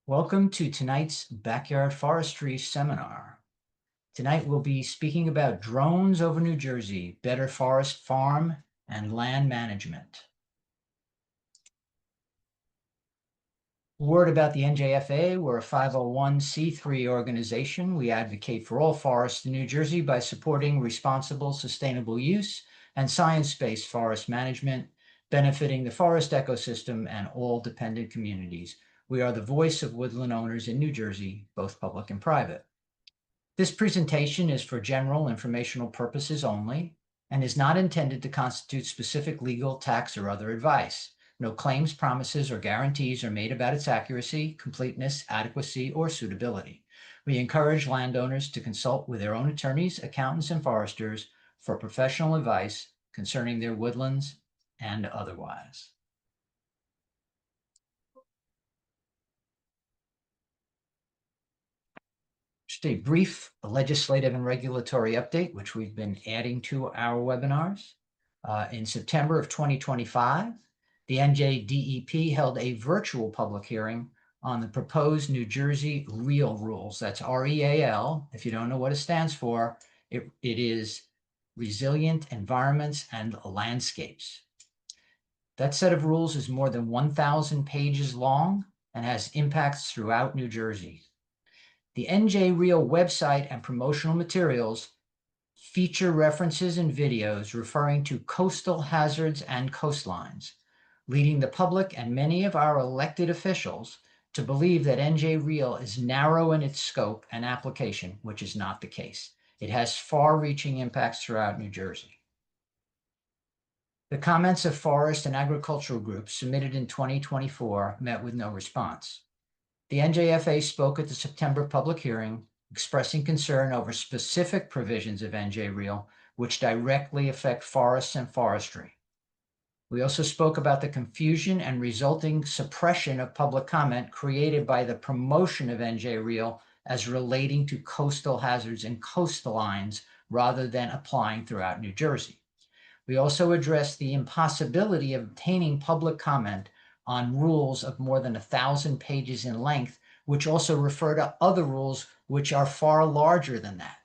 Welcome to tonight's Backyard Forestry Seminar. Tonight we'll be speaking about drones over New Jersey, better forest farm, and land management. Word about the NJFA, we're a 501c3 organization. We advocate for all forests in New Jersey by supporting responsible, sustainable use and science-based forest management, benefiting the forest ecosystem and all dependent communities. We are the voice of woodland owners in New Jersey, both public and private. This presentation is for general informational purposes only and is not intended to constitute specific legal, tax, or other advice. No claims, promises, or guarantees are made about its accuracy, completeness, adequacy, or suitability. We encourage landowners to consult with their own attorneys, accountants, and foresters for professional advice concerning their woodlands and otherwise. Just a brief legislative and regulatory update, which we've been adding to our webinars. In September of 2025, the NJDEP held a virtual public hearing on the proposed New Jersey REAL rules. That's REAL. If you don't know what it stands for, it is Resilient Environments and Landscapes. That set of rules is more than 1,000 pages long and has impacts throughout New Jersey. The NJ REAL website and promotional materials feature references and videos referring to coastal hazards and coastlines, leading the public and many of our elected officials to believe that NJ REAL is narrow in its scope and application, which is not the case. It has far-reaching impacts throughout New Jersey. The comments of forest and agricultural groups submitted in 2024 met with no response. The NJFA spoke at the September public hearing, expressing concern over specific provisions of NJ REAL, which directly affect forests and forestry. We also spoke about the confusion and resulting suppression of public comment created by the promotion of NJ REAL as relating to coastal hazards and coastlines rather than applying throughout New Jersey. We also addressed the impossibility of obtaining public comment on rules of more than 1,000 pages in length, which also refer to other rules which are far larger than that.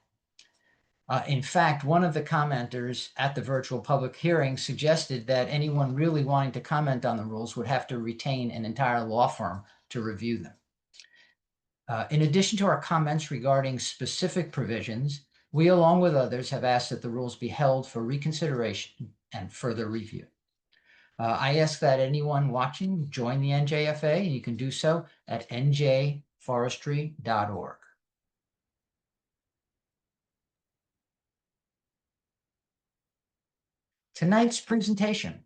In fact, one of the commenters at the virtual public hearing suggested that anyone really wanting to comment on the rules would have to retain an entire law firm to review them. In addition to our comments regarding specific provisions, we, along with others, have asked that the rules be held for reconsideration and further review. I ask that anyone watching join the NJFA, and you can do so at njforestry.org. Tonight's presentation.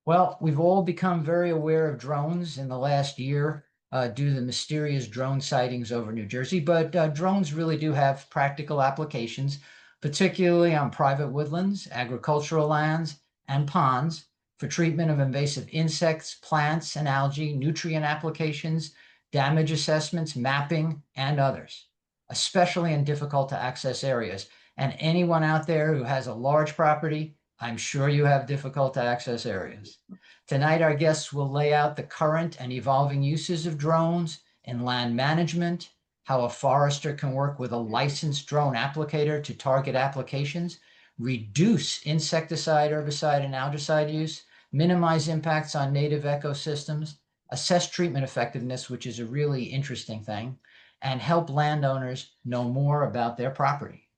Well, we've all become very aware of drones in the last year due to the mysterious drone sightings over New Jersey, but drones really do have practical applications, particularly on private woodlands, agricultural lands, and ponds for treatment of invasive insects, plants, and algae, nutrient applications, damage assessments, mapping, and others, especially in difficult to access areas. And anyone out there who has a large property, I'm sure you have difficult to access areas. Tonight, our guests will lay out the current and evolving uses of drones in land management, how a forester can work with a licensed drone applicator to target applications, reduce insecticide, herbicide, and algicide use, minimize impacts on native ecosystems, assess treatment effectiveness, which is a really interesting thing, and help landowners know more about their property.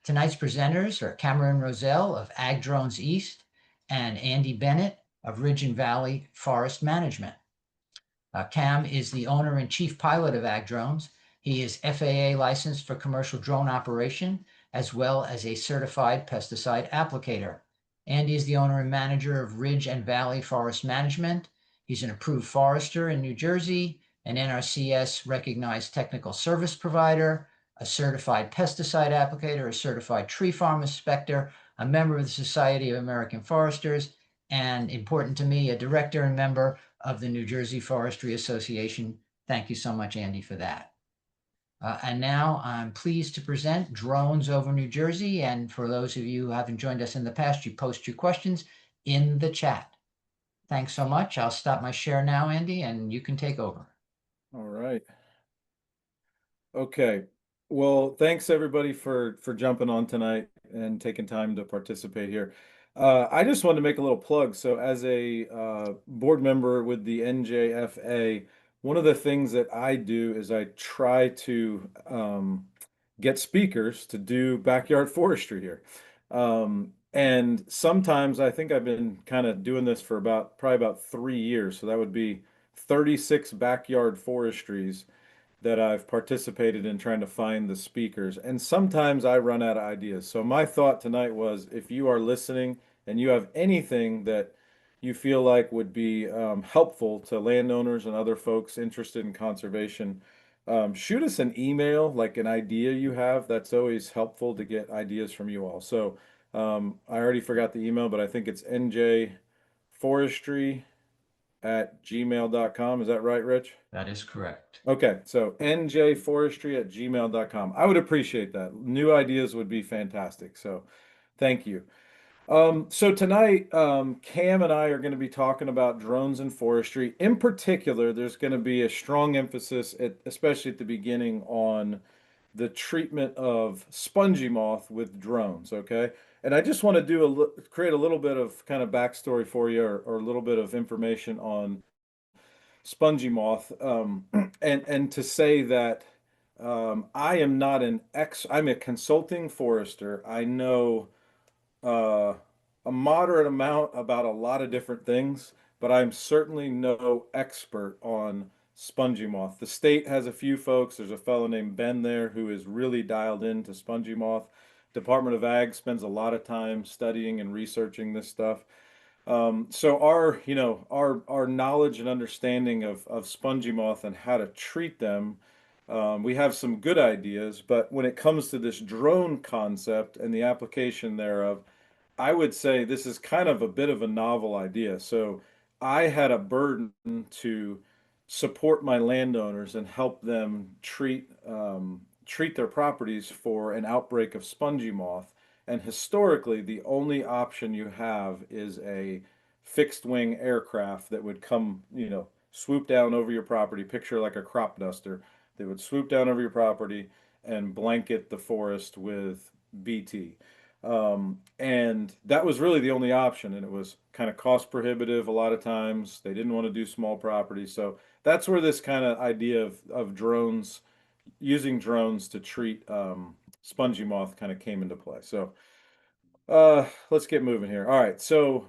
Tonight's presenters are Cameron Rozell of Ag Drones East and Andy Bennett of Ridge and Valley Forest Management. Cam is the owner and chief pilot of Ag Drones. He is FAA licensed for commercial drone operation, as well as a certified pesticide applicator. Andy is the owner and manager of Ridge and Valley Forest Management. He's an approved forester in New Jersey, an NRCS recognized technical service provider, a certified pesticide applicator, a certified tree farm inspector, a member of the Society of American Foresters, and important to me, a director and member of the New Jersey Forestry Association. Thank you so much, Andy, for that. And now I'm pleased to present Drones over New Jersey. And for those of you who haven't joined us in the past, you post your questions in the chat. Thanks so much. I'll stop my share now, Andy, and you can take over. All right. right. Okay. Well, thanks everybody for jumping on tonight and taking time to participate here. I just wanted to make a little plug. So, as a board member with the NJFA, one of the things that I do is I try to get speakers to do backyard forestry here. And sometimes I think I've been kind of doing this for probably about 3 years. So that would be 36 backyard forestries that I've participated in trying to find the speakers. And sometimes I run out of ideas. So my thought tonight was if you are listening and you have anything that you feel like would be helpful to landowners and other folks interested in conservation, shoot us an email, like an idea you have. That's always helpful to get ideas from you all. So I already forgot the email, but I think it's njforestry@gmail.com. Is that right, Rich? That is correct. Okay, so njforestry@gmail.com. I would appreciate that. New ideas would be fantastic. So thank you. So tonight, Cam and I are going to be talking about drones and forestry. In particular, there's going to be a strong emphasis, especially at the beginning, on the treatment of spongy moth with drones. Okay, and I just want to create a little bit of kind of backstory for you, or a little bit of information on spongy moth, and to say that I am not I'm a consulting forester. I know uh, a moderate amount about a lot of different things, but I'm certainly no expert on spongy moth. The state has a few folks. There's a fellow named Ben there who is really dialed into spongy moth. Department of Ag spends a lot of time studying and researching this stuff. So our knowledge and understanding of spongy moth and how to treat them, we have some good ideas, but when it comes to this drone concept and the application thereof, I would say this is kind of a bit of a novel idea. So I had a burden to support my landowners and help them treat their properties for an outbreak of spongy moth. And historically, the only option you have is a fixed wing aircraft that would come, swoop down over your property, picture like a crop duster. They would swoop down over your property and blanket the forest with BT. And that was really the only option. And it was kind of cost prohibitive a lot of times. They didn't want to do small properties. So that's where this kind of idea of drones, using drones to treat spongy moth kind of came into play. So let's get moving here. All right. So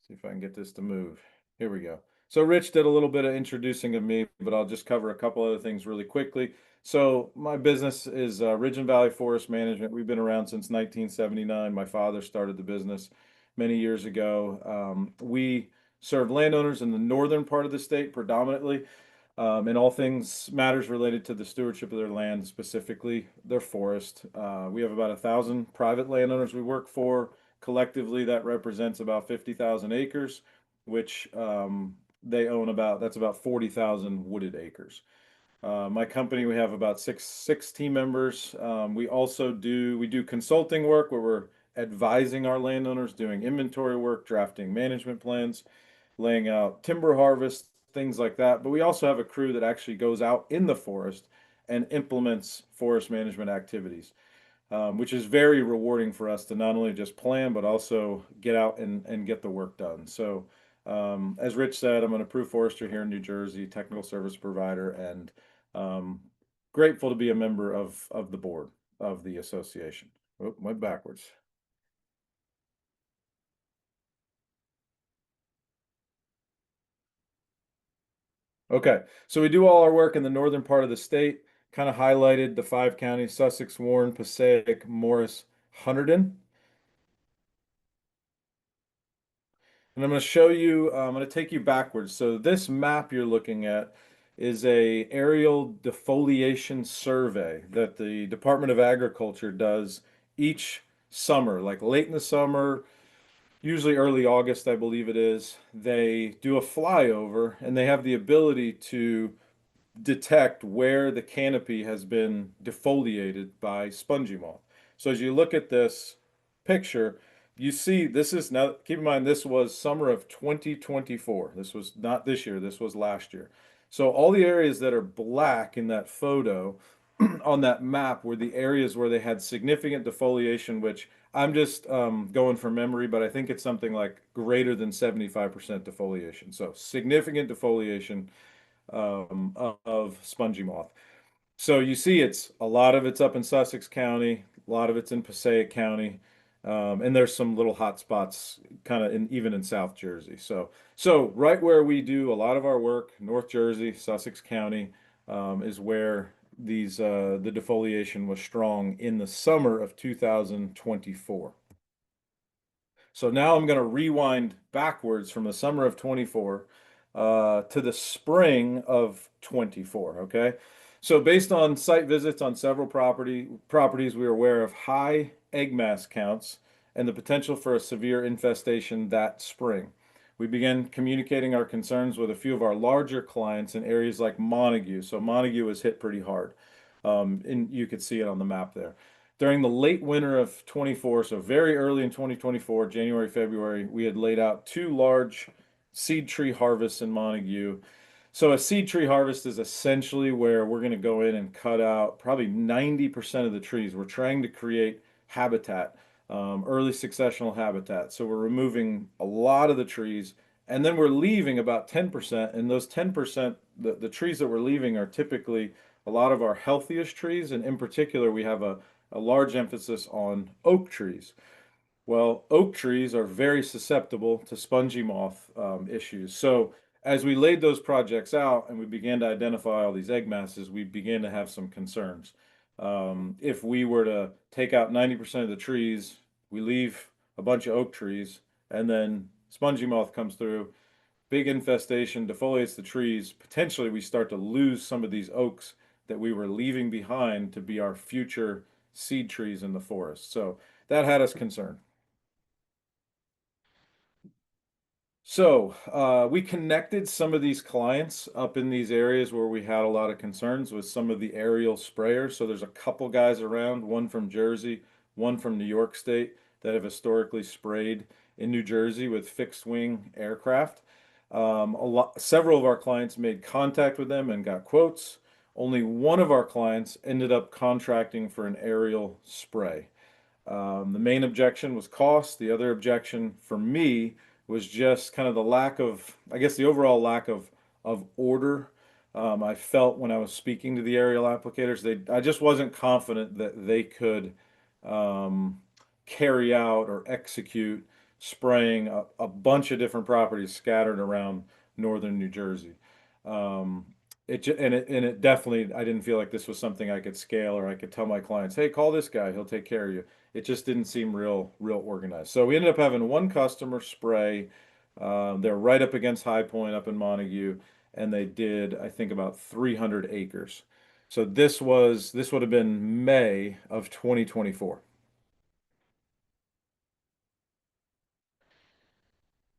see if I can get this to move. Here we go. So Rich did a little bit of introducing of me, but I'll just cover a couple other things really quickly. So my business is Ridge and Valley Forest Management. We've been around since 1979. My father started the business many years ago. We serve landowners in the northern part of the state predominantly, in all things matters related to the stewardship of their land, specifically their forest. We have about 1,000 private landowners we work for. Collectively, that represents about 50,000 acres, which they own that's about 40,000 wooded acres. My company, we have about six team members. We do consulting work where we're advising our landowners, doing inventory work, drafting management plans, laying out timber harvest, things like that. But we also have a crew that actually goes out in the forest and implements forest management activities, which is very rewarding for us to not only just plan, but also get out and get the work done. So, as Rich said, I'm an approved forester here in New Jersey, technical service provider, and um, grateful to be a member of the board of the association. Oh, went backwards. Okay, so we do all our work in the northern part of the state, kind of highlighted the 5 counties: Sussex, Warren, Passaic, Morris, Hunterdon. And I'm going to show you, I'm going to take you backwards. So this map you're looking at is a aerial defoliation survey that the Department of Agriculture does each summer, like late in the summer, usually early August, I believe it is. They do a flyover and they have the ability to detect where the canopy has been defoliated by spongy moth. So as you look at this picture, you see this is now, keep in mind, this was summer of 2024. This was not this year, this was last year. So all the areas that are black in that photo on that map were the areas where they had significant defoliation, which I'm just going from memory, but I think it's something like greater than 75% defoliation. So significant defoliation of spongy moth. So you see, it's a lot of it's up in Sussex County, a lot of it's in Passaic County, and there's some little hot spots kind of in even in South Jersey. So right where we do a lot of our work, North Jersey, Sussex County, is where the defoliation was strong in the summer of 2024. So now I'm going to rewind backwards from the summer of 24 to the spring of 24. Okay. So based on site visits on several properties, we are aware of high egg mass counts and the potential for a severe infestation that spring. We began communicating our concerns with a few of our larger clients in areas like Montague. So Montague was hit pretty hard. And you could see it on the map there. During the late winter of 24, so very early in 2024, January, February, we had laid out two large seed tree harvests in Montague. So a seed tree harvest is essentially where we're going to go in and cut out probably 90% of the trees. We're trying to create habitat, early successional habitat. So we're removing a lot of the trees, and then we're leaving about 10%. And those 10%, the trees that we're leaving are typically a lot of our healthiest trees. And in particular, we have a large emphasis on oak trees. Well, oak trees are very susceptible to spongy moth issues. So as we laid those projects out and we began to identify all these egg masses, we began to have some concerns. If we were to take out 90% of the trees, we leave a bunch of oak trees, and then spongy moth comes through, big infestation, defoliates the trees, potentially we start to lose some of these oaks that we were leaving behind to be our future seed trees in the forest. So that had us concerned. So we connected some of these clients up in these areas where we had a lot of concerns with some of the aerial sprayers. So there's a couple guys around, one from Jersey, one from New York State, that have historically sprayed in New Jersey with fixed wing aircraft. Several of our clients made contact with them and got quotes. Only one of our clients ended up contracting for an aerial spray. The main objection was cost. The other objection for me was just kind of the lack of, I guess, the overall lack of order. I felt when I was speaking to the aerial applicators, I just wasn't confident that they could carry out or execute spraying a bunch of different properties scattered around northern New Jersey. It definitely, I didn't feel like this was something I could scale, or I could tell my clients, hey, call this guy, he'll take care of you. It just didn't seem real organized. So we ended up having one customer spray. They're right up against High Point up in Montague, and they did, I think, about 300 acres. So this would have been May of 2024.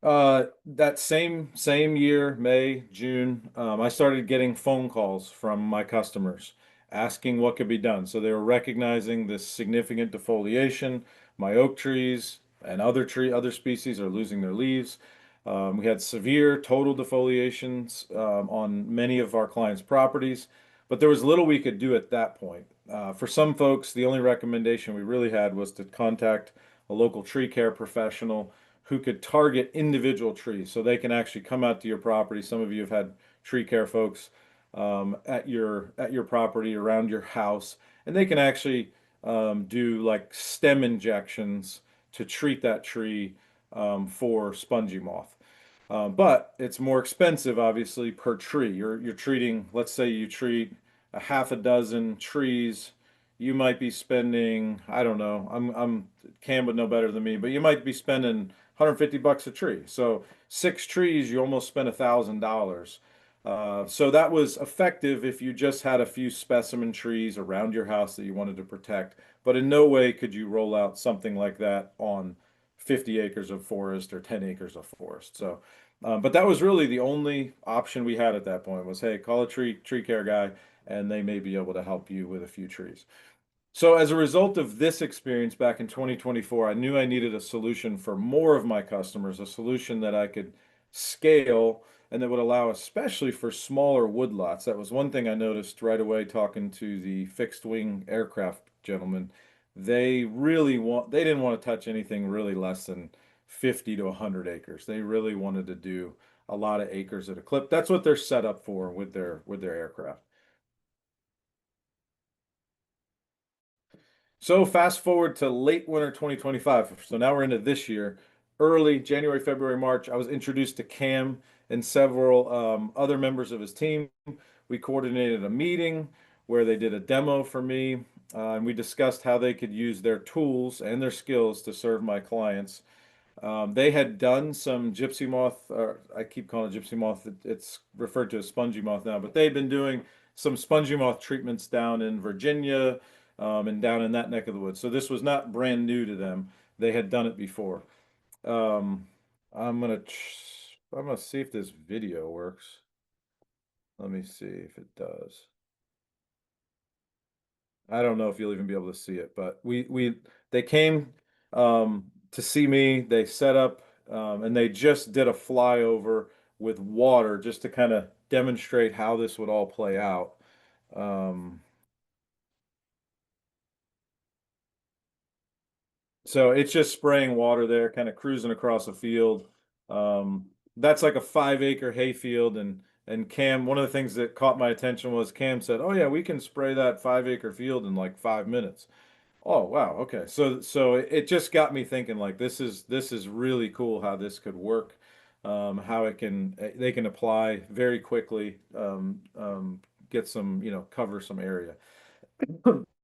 That same year, May, June, I started getting phone calls from my customers asking what could be done. So they were recognizing this significant defoliation. My oak trees and other species are losing their leaves. We had severe total defoliations on many of our clients' properties, but there was little we could do at that point. For some folks, the only recommendation we really had was to contact a local tree care professional who could target individual trees, so they can actually come out to your property. Some of you have had tree care folks at your property, around your house, and they can actually do like stem injections to treat that tree for spongy moth. But it's more expensive, obviously, per tree. You're treating, let's say you treat a half a dozen trees, you might be spending, I don't know, Cam would know better than me, but you might be spending $150 a tree. So 6 trees, you almost spend $1,000. So that was effective if you just had a few specimen trees around your house that you wanted to protect, but in no way could you roll out something like that on 50 acres of forest or 10 acres of forest. So, but that was really the only option we had at that point was, hey, call a tree care guy, and they may be able to help you with a few trees. So as a result of this experience back in 2024, I knew I needed a solution for more of my customers, a solution that I could scale and that would allow, especially for smaller woodlots. That was one thing I noticed right away talking to the fixed wing aircraft gentlemen. They didn't want to touch anything really less than 50 to 100 acres. They really wanted to do a lot of acres at a clip. That's what they're set up for with their aircraft. So fast forward to late winter 2025. So now we're into this year. Early January, February, March, I was introduced to Cam and several other members of his team. We coordinated a meeting where they did a demo for me, and we discussed how they could use their tools and their skills to serve my clients. They had done some gypsy moth, or I keep calling it gypsy moth. It's referred to as spongy moth now, but they've been doing some spongy moth treatments down in Virginia, and down in that neck of the woods. So this was not brand new to them. They had done it before. Um, I'm gonna see if this video works. Let me see if it does. I don't know if you'll even be able to see it, but they came to see me. They set up and they just did a flyover with water just to kind of demonstrate how this would all play out. Um, so it's just spraying water there, kind of cruising across a field. Um, that's like a 5 acre hay field, and Cam, one of the things that caught my attention was Cam said, "Oh yeah, we can spray that 5 acre field in like 5 minutes." Oh wow, okay. So it just got me thinking like this is really cool how this could work, how they can apply very quickly, get some, cover some area.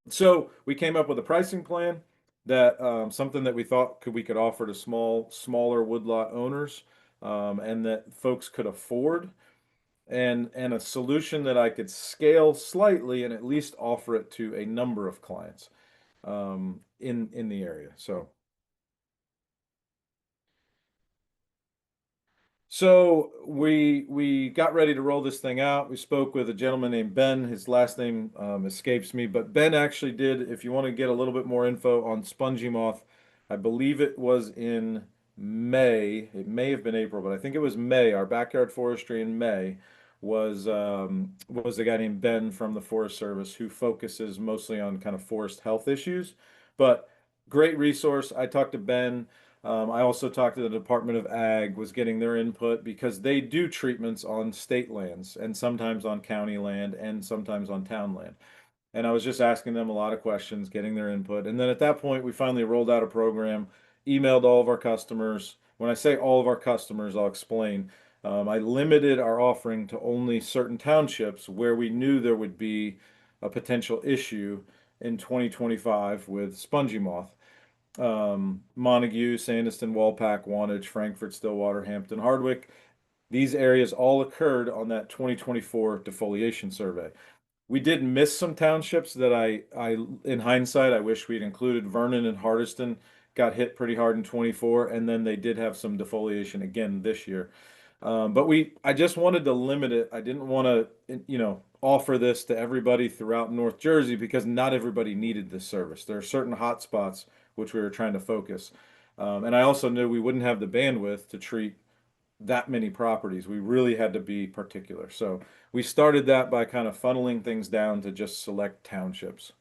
So we came up with a pricing plan that something that we thought we could offer to smaller woodlot owners, and that folks could afford, and a solution that I could scale slightly and at least offer it to a number of clients in the area. So we got ready to roll this thing out. We spoke with a gentleman named Ben. His last name escapes me, but Ben actually did. If you want to get a little bit more info on spongy moth, I believe it was in May. It may have been April, but I think it was May. Our backyard forestry in May was a guy named Ben from the Forest Service who focuses mostly on kind of forest health issues. But great resource. I talked to Ben. I also talked to the Department of Ag, was getting their input because they do treatments on state lands and sometimes on county land and sometimes on town land. And I was just asking them a lot of questions, getting their input. And then at that point, we finally rolled out a program, emailed all of our customers. When I say all of our customers, I'll explain. I limited our offering to only certain townships where we knew there would be a potential issue in 2025 with spongy moth. Montague, Sandyston, Walpack, Wantage, Frankfort, Stillwater, Hampton, Hardwick. These areas all occurred on that 2024 defoliation survey. We did miss some townships that in hindsight, I wish we'd included. Vernon and Hardiston got hit pretty hard in 24, and then they did have some defoliation again this year. But I just wanted to limit it. I didn't want to, offer this to everybody throughout North Jersey because not everybody needed this service. There are certain hot spots which we were trying to focus. And I also knew we wouldn't have the bandwidth to treat that many properties. We really had to be particular. So we started that by kind of funneling things down to just select townships.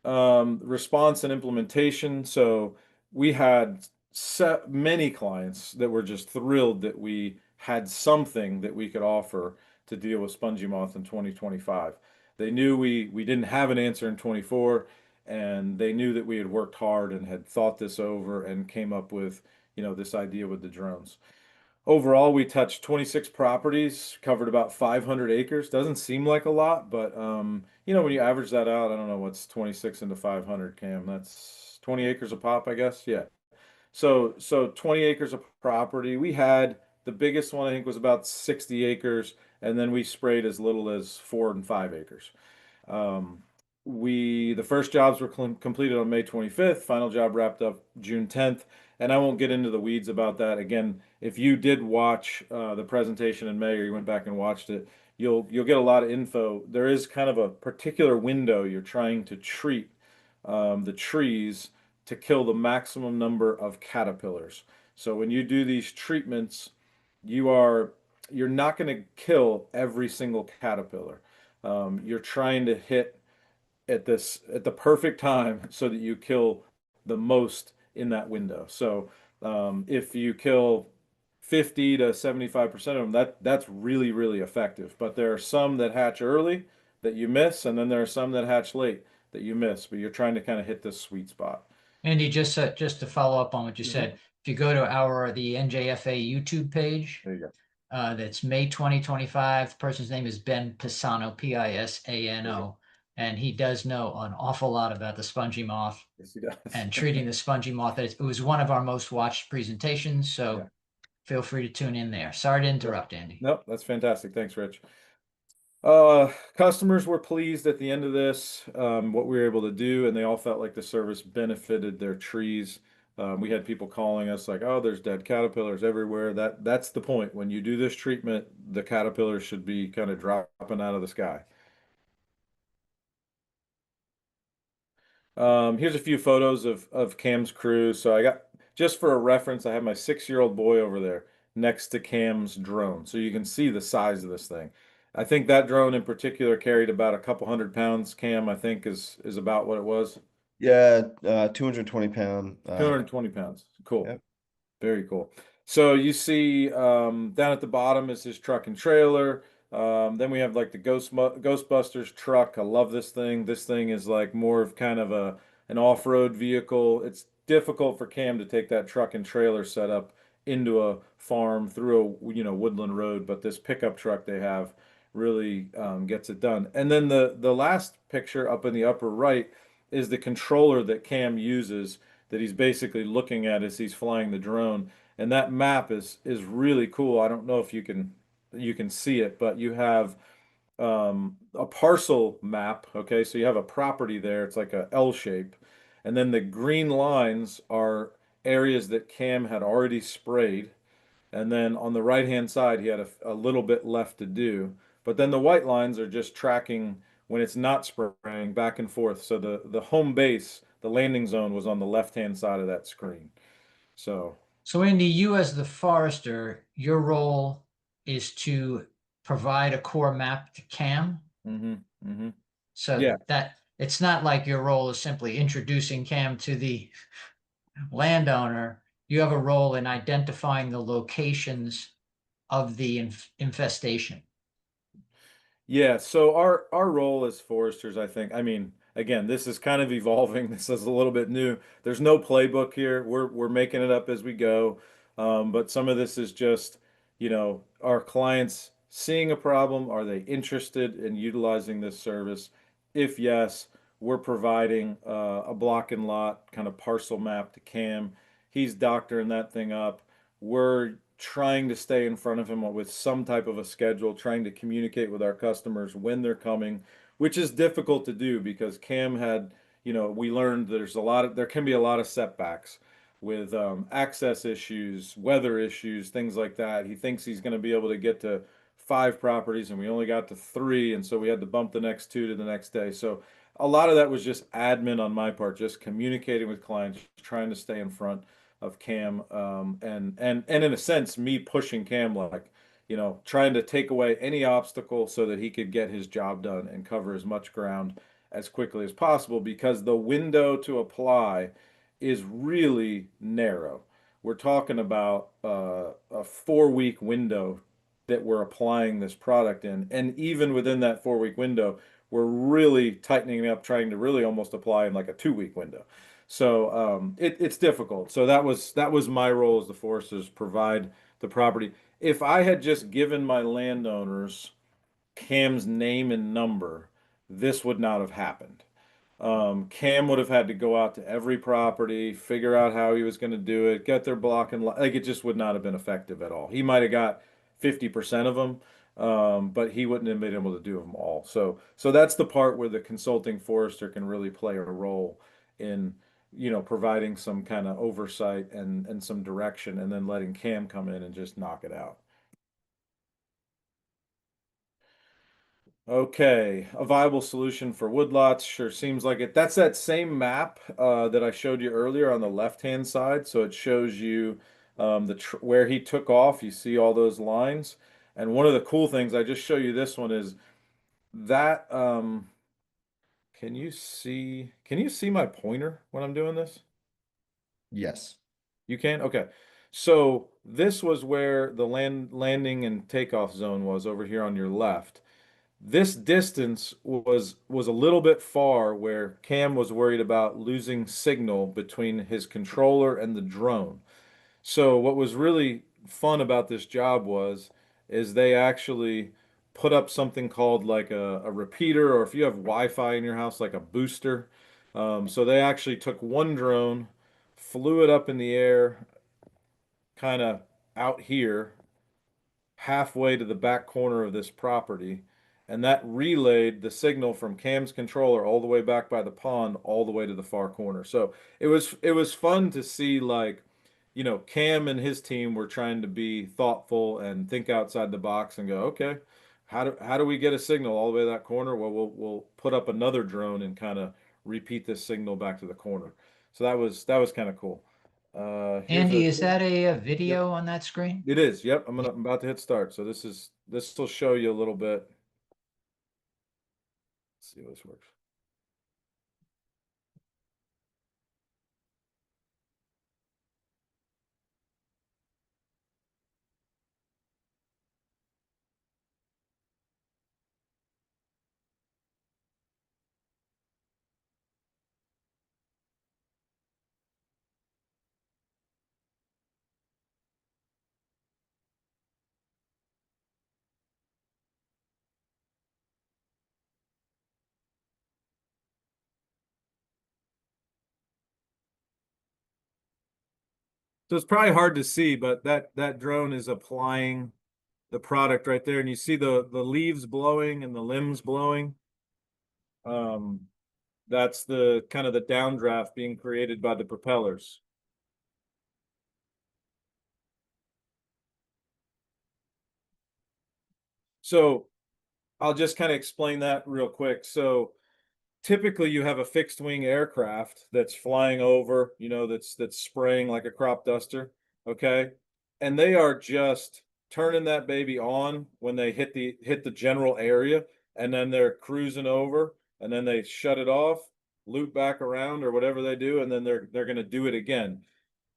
Response and implementation. So we had many clients that were just thrilled that we had something that we could offer to deal with spongy moth in 2025. They knew we didn't have an answer in 24, and they knew that we had worked hard and had thought this over and came up with, this idea with the drones. Overall, we touched 26 properties, covered about 500 acres. Doesn't seem like a lot, but when you average that out, I don't know what's 26 into 500, Cam. That's 20 acres a pop, I guess. Yeah. So 20 acres of property. We had the biggest one I think was about 60 acres, and then we sprayed as little as 4 and 5 acres. Um, the first jobs were completed on May 25th. Final job wrapped up June 10th. And I won't get into the weeds about that. Again, if you did watch the presentation in May or you went back and watched it, you'll get a lot of info. There is kind of a particular window you're trying to treat the trees to kill the maximum number of caterpillars. So when you do these treatments, you are you're not going to kill every single caterpillar. You're trying to hit at the perfect time so that you kill the most in that window. So if you kill 50 to 75% of them, that's really, really effective. But there are some that hatch early that you miss, and then there are some that hatch late that you miss, but you're trying to kind of hit this sweet spot. Andy, just to follow up on what you Hmm. said, if you go to the NJFA YouTube page, There you go. that's May 2025. Person's name is Ben Pisano, There you go. Pisano, and he does know an awful lot about the spongy moth Yes, he does. and treating the spongy moth. It was one of our most watched presentations, Yeah. so feel free to tune in there. Sorry to Yep. interrupt, Andy. Nope, that's fantastic. Thanks, Rich. Customers were pleased at the end of this, what we were able to do, and they all felt like the service benefited their trees. We had people calling us like, "Oh, there's dead caterpillars everywhere." That's the point. When you do this treatment, the caterpillars should be kind of dropping out of the sky. Here's a few photos of Cam's crew. So I got just for a reference, I have my 6-year-old boy over there next to Cam's drone, so you can see the size of this thing. I think that drone in particular carried about a couple 100 pounds. Cam, I think is about what it was. Yeah, 220 pound. 220 pounds. Cool. Yep. Very cool. So you see down at the bottom is his truck and trailer. Then we have like the Ghostbusters truck. I love this thing. This thing is like more of kind of an off-road vehicle. It's difficult for Cam to take that truck and trailer setup into a farm through a woodland road, but this pickup truck they have really gets it done. And then the last picture up in the upper right is the controller that Cam uses that he's basically looking at as he's flying the drone. And that map is really cool. I don't know if you can see it, but you have a parcel map. Okay, so you have a property there. It's like a L shape, and then the green lines are areas that Cam had already sprayed, and then on the right hand side he had a little bit left to do. But then the white lines are just tracking when it's not spraying back and forth. So the home base, the landing zone was on the left hand side of that screen. So So, Andy, you as the forester, your role is to provide a core map to CAM. hmm hmm So yeah. that it's not like your role is simply introducing CAM to the landowner. You have a role in identifying the locations of the infestation. Yeah, so our role as foresters, I think, I mean, again, this is kind of evolving. This is a little bit new. There's no playbook here. We're making it up as we go. But some of this is just, our clients seeing a problem. Are they interested in utilizing this service? If yes, we're providing a block and lot kind of parcel map to Cam. He's doctoring that thing up. We're trying to stay in front of him with some type of a schedule, trying to communicate with our customers when they're coming, which is difficult to do because Cam had, we learned there can be a lot of setbacks with access issues, weather issues, things like that. He thinks he's going to be able to get to 5 properties and we only got to 3. And so we had to bump the next 2 to the next day. So a lot of that was just admin on my part, just communicating with clients, trying to stay in front of Cam, and in a sense, me pushing Cam, like, trying to take away any obstacle so that he could get his job done and cover as much ground as quickly as possible because the window to apply is really narrow. We're talking about a 4-week window that we're applying this product in, and even within that 4-week window, we're really tightening it up, trying to really almost apply in like a 2-week window. So it's difficult. So that was my role as the foresters provide the property. If I had just given my landowners Cam's name and number, this would not have happened. Cam would have had to go out to every property, figure out how he was going to do it, get their block and like it just would not have been effective at all. He might have got 50% of them, but he wouldn't have been able to do them all. So that's the part where the consulting forester can really play a role in, providing some kind of oversight and some direction, and then letting Cam come in and just knock it out. Okay, a viable solution for woodlots sure seems like it. That's that same map that I showed you earlier on the left-hand side. So it shows you Where he took off, you see all those lines. And one of the cool things, I just show you this one is that can you see my pointer when I'm doing this? Yes. You can? Okay. So this was where the landing and takeoff zone was over here on your left. This distance was a little bit far where Cam was worried about losing signal between his controller and the drone. So what was really fun about this job is they actually put up something called like a repeater, or if you have Wi-Fi in your house, like a booster. So they actually took one drone, flew it up in the air, kind of out here, halfway to the back corner of this property, and that relayed the signal from Cam's controller all the way back by the pond, all the way to the far corner. So it was fun to see, like, Cam and his team were trying to be thoughtful and think outside the box and go, okay, how do we get a signal all the way to that corner? Well, we'll put up another drone and kind of repeat this signal back to the corner. So that was kind of cool. Here's Andy, a is that a Yep. video on that screen? It is. Yep. I'm about to hit start. So this will show you a little bit. Let's see how this works. So it's probably hard to see, but that drone is applying the product right there, and you see the leaves blowing and the limbs blowing. Um, that's the kind of the downdraft being created by the propellers. So I'll just kind of explain that real quick. So typically you have a fixed wing aircraft that's flying over, that's spraying like a crop duster, okay? And they are just turning that baby on when they hit the general area, and then they're cruising over, and then they shut it off, loop back around or whatever they do, and then they're going to do it again.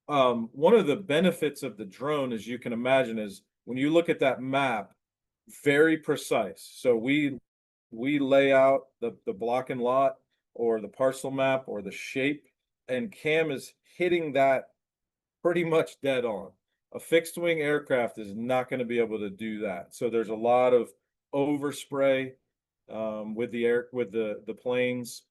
One of the benefits of the drone, as you can imagine, is when you look at that map, very precise. So we lay out the block and lot or the parcel map or the shape, and Cam is hitting that pretty much dead on. A fixed wing aircraft is not going to be able to do that. So there's a lot of overspray with the planes.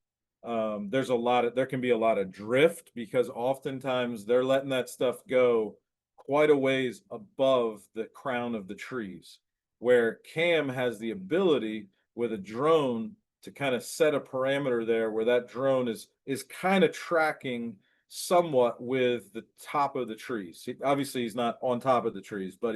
There can be a lot of drift because oftentimes they're letting that stuff go quite a ways above the crown of the trees, where Cam has the ability with a drone to kind of set a parameter there where that drone is kind of tracking somewhat with the top of the trees. Obviously he's not on top of the trees, but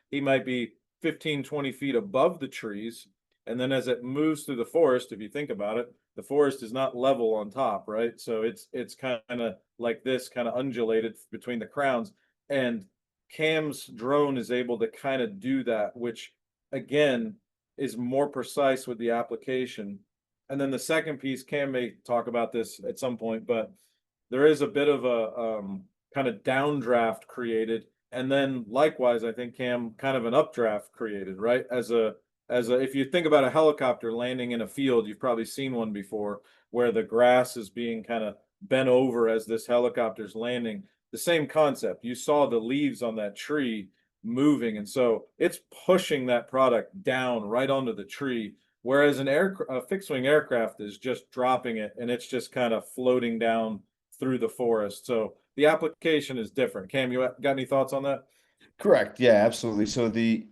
he might be 15, 20 feet above the trees. And then as it moves through the forest, if you think about it, the forest is not level on top, right? So it's kind of like this, kind of undulated between the crowns. And Cam's drone is able to kind of do that, which again is more precise with the application. And then the second piece, Cam may talk about this at some point, but there is a bit of a kind of downdraft created, and then likewise, I think, Cam, kind of an updraft created, right? If you think about a helicopter landing in a field, you've probably seen one before, where the grass is being kind of bent over as this helicopter's landing. The same concept. You saw the leaves on that tree moving, and so it's pushing that product down right onto the tree. Whereas a fixed wing aircraft is just dropping it, and it's just kind of floating down through the forest. So the application is different. Cam, you got any thoughts on that? Correct. Yeah, absolutely. So the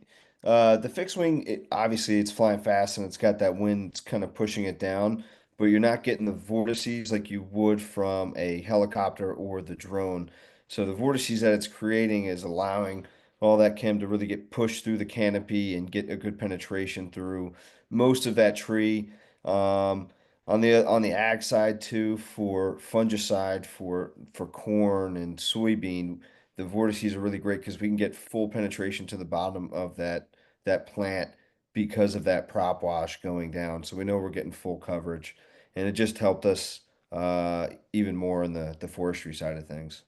fixed wing, obviously it's flying fast and it's got that wind kind of pushing it down, but you're not getting the vortices like you would from a helicopter or the drone. So the vortices that it's creating is allowing all that chem to really get pushed through the canopy and get a good penetration through most of that tree. On the ag side too, for fungicide for corn and soybean, the vortices are really great because we can get full penetration to the bottom of that plant because of that prop wash going down. So we know we're getting full coverage, and it just helped us even more in the forestry side of things.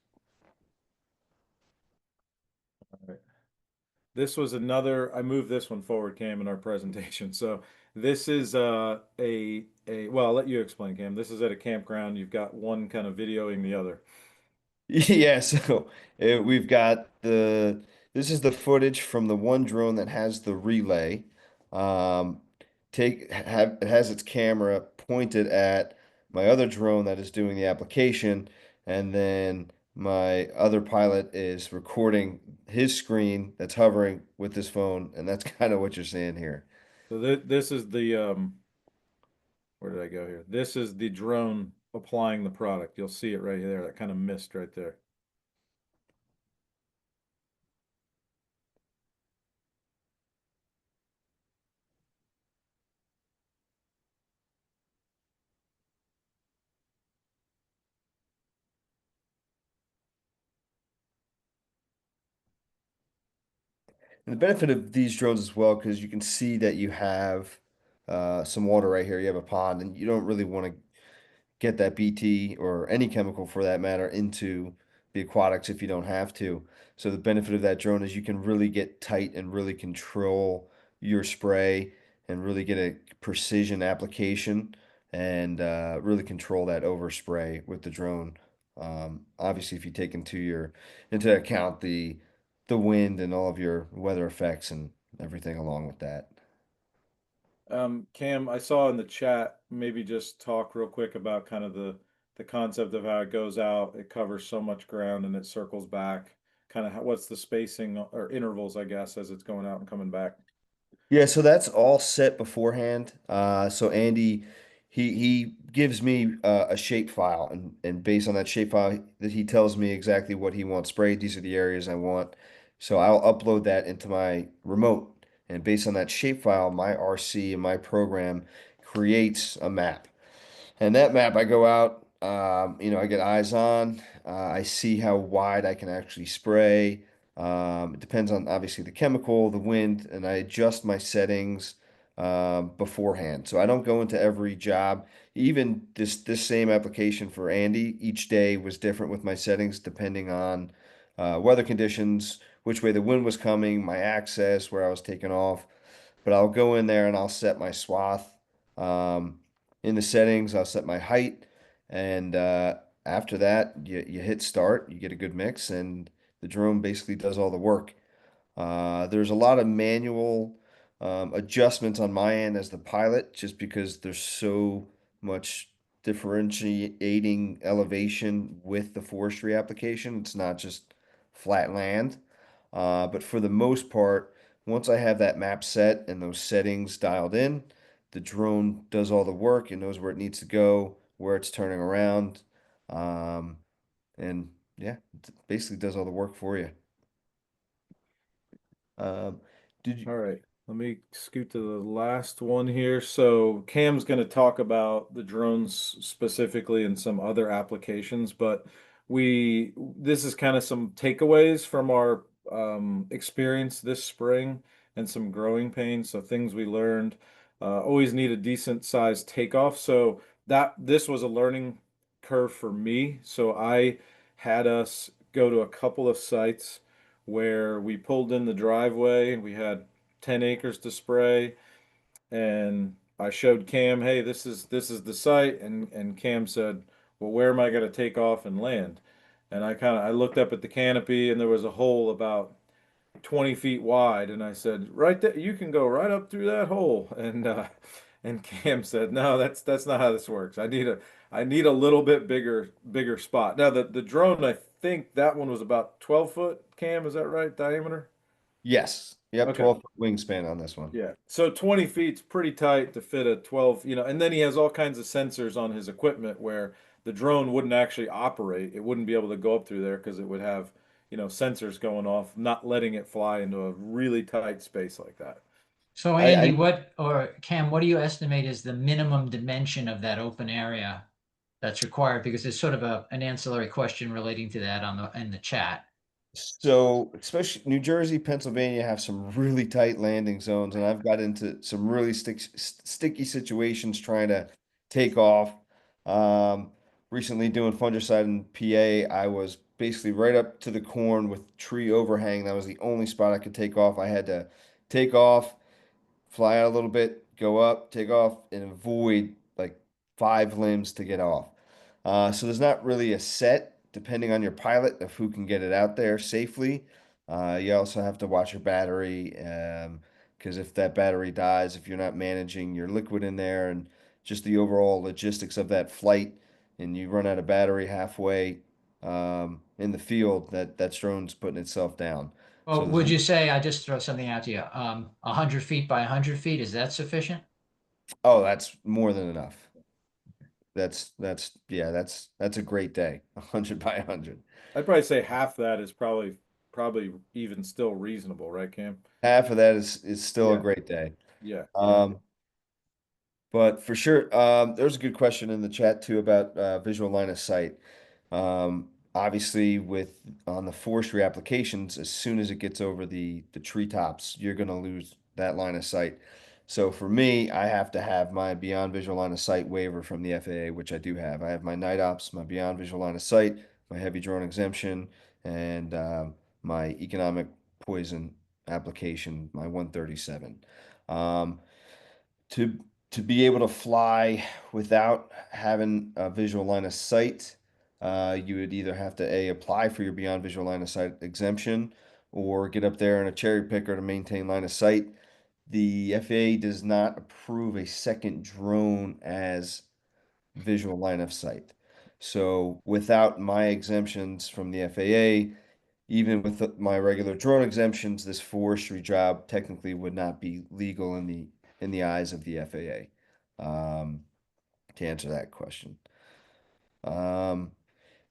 This was another, I moved this one forward, Cam, in our presentation. So this is well, I'll let you explain, Cam. This is at a campground. You've got one kind of videoing the other. Yeah, so we've got this is the footage from the one drone that has the relay. Um, it has its camera pointed at my other drone that is doing the application, and then my other pilot is recording his screen that's hovering with his phone, and that's kind of what you're seeing here. So this is the where did I go here? This is the drone applying the product. You'll see it right there, that kind of mist right there. And the benefit of these drones as well, because you can see that you have some water right here. You have a pond, and you don't really want to get that BT or any chemical for that matter into the aquatics if you don't have to. So the benefit of that drone is you can really get tight and really control your spray and really get a precision application and really control that overspray with the drone. Obviously, if you take into account the wind and all of your weather effects and everything along with that. Cam, I saw in the chat, maybe just talk real quick about kind of the concept of how it goes out. It covers so much ground and it circles back. Kind of what's the spacing or intervals, I guess, as it's going out and coming back. Yeah, so that's all set beforehand. So Andy, he gives me a shape file, and based on that shape file, that he tells me exactly what he wants sprayed. These are the areas I want. So I'll upload that into my remote, and based on that shape file, my RC and my program creates a map. And that map, I go out, I get eyes on. I see how wide I can actually spray. It depends on obviously the chemical, the wind, and I adjust my settings beforehand. So I don't go into every job. Even this same application for Andy, each day was different with my settings depending on weather conditions, which way the wind was coming, my access, where I was taking off. But I'll go in there and I'll set my swath. Um, in the settings, I'll set my height, and after that, you hit start, you get a good mix, and the drone basically does all the work. There's a lot of manual adjustments on my end as the pilot, just because there's so much differentiating elevation with the forestry application. It's not just flat land. But for the most part, once I have that map set and those settings dialed in, the drone does all the work. It knows where it needs to go, where it's turning around, um, and yeah, it basically does all the work for you. Um, did you? All right, let me scoot to the last one here. So Cam's going to talk about the drones specifically and some other applications, but this is kind of some takeaways from our experience this spring and some growing pains. So things we learned. Always need a decent sized takeoff. So this was a learning curve for me. So I had us go to a couple of sites where we pulled in the driveway. We had 10 acres to spray, and I showed Cam, hey, this is the site, and Cam said, well, where am I going to take off and land? And I looked up at the canopy, and there was a hole about 20 feet wide, and I said, right there, you can go right up through that hole. And Cam said, no, that's not how this works. I need a little bit bigger spot. Now the drone, I think that one was about 12 foot. Cam, is that right? Diameter? Yes. Yep, Okay. 12-foot wingspan on this one. Yeah. So 20 feet's pretty tight to fit a 12, and then he has all kinds of sensors on his equipment where the drone wouldn't actually operate. It wouldn't be able to go up through there because it would have, sensors going off, not letting it fly into a really tight space like that. So Andy, I or Cam, what do you estimate is the minimum dimension of that open area that's required? Because there's sort of an ancillary question relating to that in the chat. So, especially New Jersey, Pennsylvania have some really tight landing zones, and I've got into some really sticky situations trying to take off. Um, Recently doing fungicide in PA, I was basically right up to the corn with tree overhang. That was the only spot I could take off. I had to take off, fly out a little bit, go up, take off, and avoid like 5 limbs to get off. So there's not really a set, depending on your pilot, of who can get it out there safely. You also have to watch your battery, because if that battery dies, if you're not managing your liquid in there and just the overall logistics of that flight, and you run out of battery halfway in the field, that drone's putting itself down. So Well, there's would you say, I just throw something out to you, 100 feet by 100 feet, is that sufficient? oh, that's more than enough. That's yeah, that's a great day. 100 by 100. I'd probably say half that is probably even still reasonable, right, Cam? Half of that is still a Yeah, great day. yeah, yeah. Um, but for sure, there's a good question in the chat too about visual line of sight. Obviously, with on the forestry applications, as soon as it gets over the treetops, you're going to lose that line of sight. So for me, I have to have my beyond visual line of sight waiver from the FAA, which I do have. I have my night ops, my beyond visual line of sight, my heavy drone exemption, and my economic poison application, my 137. Um, to to be able to fly without having a visual line of sight, you would either have to apply for your beyond visual line of sight exemption or get up there in a cherry picker to maintain line of sight. The FAA does not approve a second drone as visual line of sight. So without my exemptions from the FAA, even with my regular drone exemptions, this forestry job technically would not be legal in the eyes of the FAA. To answer that question. Um,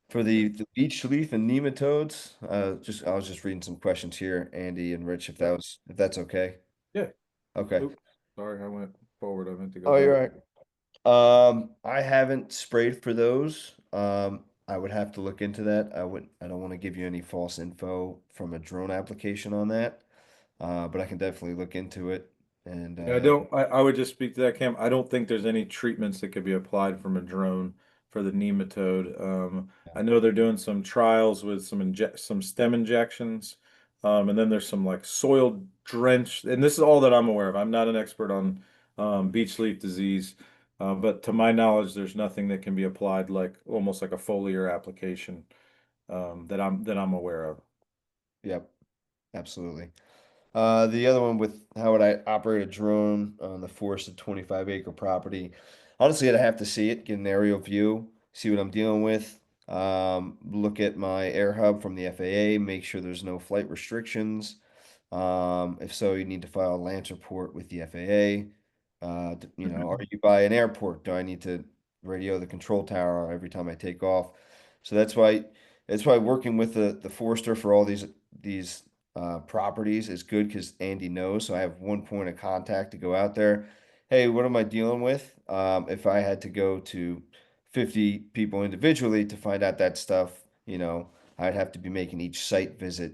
for the beech leaf and nematodes, just I was just reading some questions here, Andy and Rich, if that's okay. Yeah. Okay. Oops, sorry, I went forward. I meant to go Oh, you're back. right. I haven't sprayed for those. I would have to look into that. I don't want to give you any false info from a drone application on that. But I can definitely look into it. And Yeah, I would just speak to that, Cam. I don't think there's any treatments that could be applied from a drone for the nematode. I know they're doing some trials with some stem injections. And then there's some like soil drench, and this is all that I'm aware of. I'm not an expert on beech leaf disease. But to my knowledge, there's nothing that can be applied like almost like a foliar application that I'm aware of. yep, absolutely. The other one with how would I operate a drone on the forested 25-acre property? Honestly, I'd have to see it, get an aerial view, see what I'm dealing with. Look at my air hub from the FAA, make sure there's no flight restrictions. If so, you need to file a Lance report with the FAA. Are you by an airport? Do I need to radio the control tower every time I take off? So that's why working with the forester for all these properties is good because Andy knows. So I have one point of contact to go out there. Hey, what am I dealing with? If I had to go to 50 people individually to find out that stuff, I'd have to be making each site visit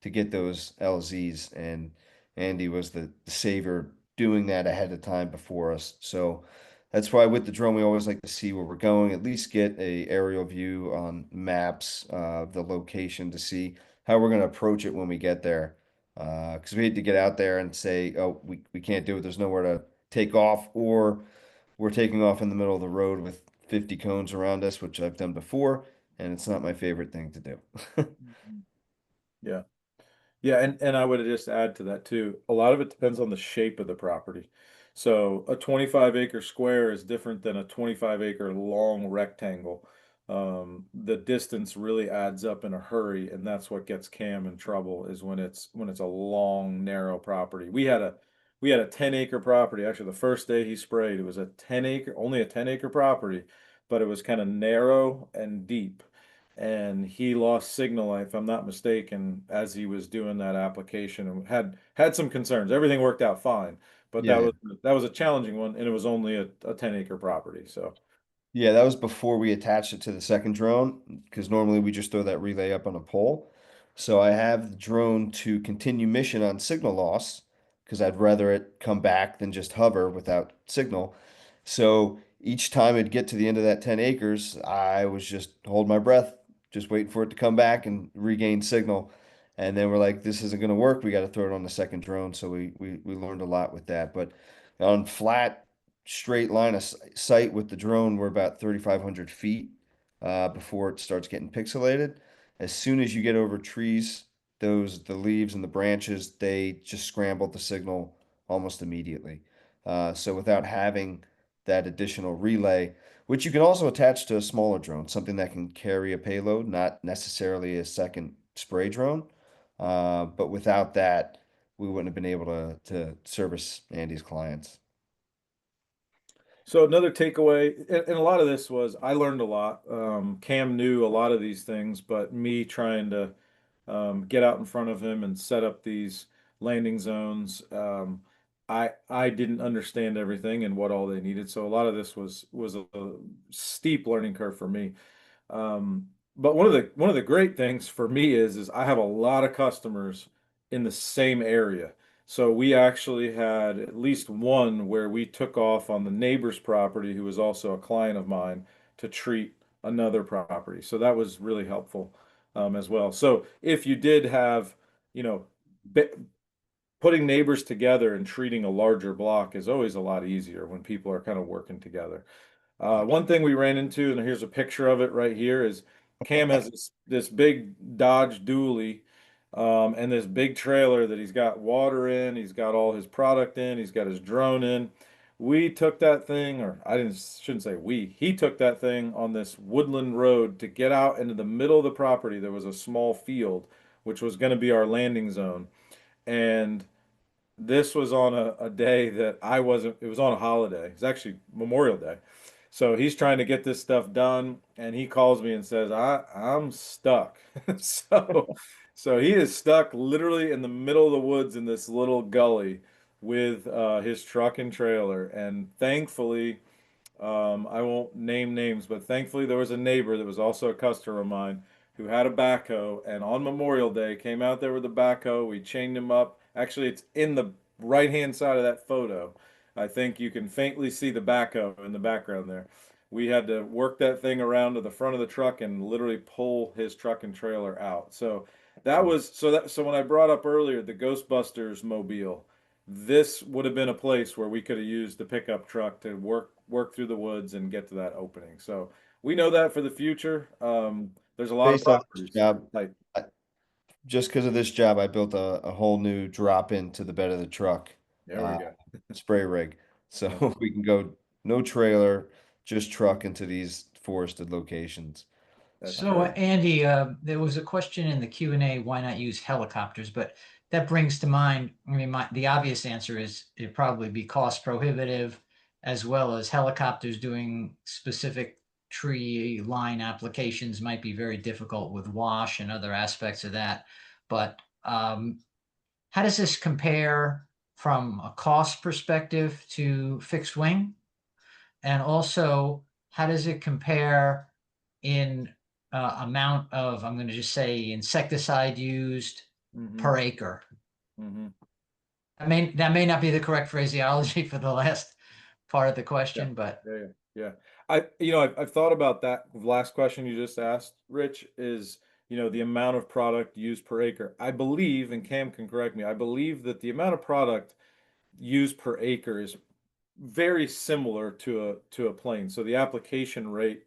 to get those LZs. And Andy was the savior doing that ahead of time before us. So that's why with the drone, we always like to see where we're going, at least get a aerial view on maps of the location to see how we're going to approach it when we get there. Because we hate to get out there and say, oh, we can't do it. There's nowhere to take off, or we're taking off in the middle of the road with 50 cones around us, which I've done before, and it's not my favorite thing to do. Yeah. Yeah, and I would just add to that too. A lot of it depends on the shape of the property. So a 25-acre square is different than a 25-acre long rectangle. The distance really adds up in a hurry, and that's what gets Cam in trouble is when it's a long, narrow property. We had a 10-acre property. Actually, the first day he sprayed, it was only a 10-acre property, but it was kind of narrow and deep, and he lost signal, if I'm not mistaken, as he was doing that application and had some concerns. Everything worked out fine, but that Yeah. was that was a challenging one, and it was only a 10-acre property. So Yeah, that was before we attached it to the second drone, because normally we just throw that relay up on a pole. So I have the drone to continue mission on signal loss because I'd rather it come back than just hover without signal. So each time it'd get to the end of that 10 acres, I was just hold my breath, just waiting for it to come back and regain signal. And then we're like, this isn't going to work. We got to throw it on the second drone. So we learned a lot with that. But on flat, straight line of sight with the drone, we're about 3,500 feet before it starts getting pixelated. As soon as you get over trees, the leaves and the branches, they just scramble the signal almost immediately. So without having that additional relay, which you can also attach to a smaller drone, something that can carry a payload, not necessarily a second spray drone. But without that, we wouldn't have been able to service Andy's clients. So another takeaway, and a lot of this was I learned a lot. Cam knew a lot of these things, but me trying to get out in front of him and set up these landing zones, I didn't understand everything and what all they needed. So a lot of this was a steep learning curve for me. But one of the great things for me is I have a lot of customers in the same area. So we actually had at least one where we took off on the neighbor's property, who was also a client of mine, to treat another property. So that was really helpful as well. So if you did have, you know, putting neighbors together and treating a larger block is always a lot easier when people are kind of working together. One thing we ran into, and here's a picture of it right here, is Cam has this big Dodge dually, and this big trailer that he's got water in, he's got all his product in, he's got his drone in. We took that thing, or I didn't shouldn't say we, he took that thing on this woodland road to get out into the middle of the property. There was a small field, which was going to be our landing zone. And this was on a day that I wasn't, it was on a holiday. It's actually Memorial Day. So he's trying to get this stuff done, and he calls me and says, I'm stuck. So so he is stuck literally in the middle of the woods in this little gully with his truck and trailer. And thankfully, I won't name names, but thankfully there was a neighbor that was also a customer of mine who had a backhoe, and on Memorial Day came out there with a backhoe. We chained him up. Actually, it's in the right-hand side of that photo. I think you can faintly see the backhoe in the background there. We had to work that thing around to the front of the truck and literally pull his truck and trailer out. So so when I brought up earlier the Ghostbusters mobile, this would have been a place where we could have used the pickup truck to work through the woods and get to that opening. So we know that for the future. There's a lot of Based off this properties. job, Like, I- just because of this job, I built a whole new drop into the bed of the truck, there we uh, go. spray rig. That's So we can go no trailer, just truck into these forested locations. that's So, great. Andy, there was a question in the Q&A, why not use helicopters? But that brings to mind, I mean, the obvious answer is it'd probably be cost prohibitive, as well as helicopters doing specific tree line applications might be very difficult with wash and other aspects of that. But how does this compare from a cost perspective to fixed wing? And also, how does it compare in amount of, I'm going to just say, insecticide used Hmm. per acre? Hmm. That may not be the correct phraseology for the last part of the Yeah. question, but Yeah. Yeah. Yeah. I've thought about that last question you just asked, Rich, is, the amount of product used per acre. I believe, and Cam can correct me, I believe that the amount of product used per acre is very similar to a plane. So the application rate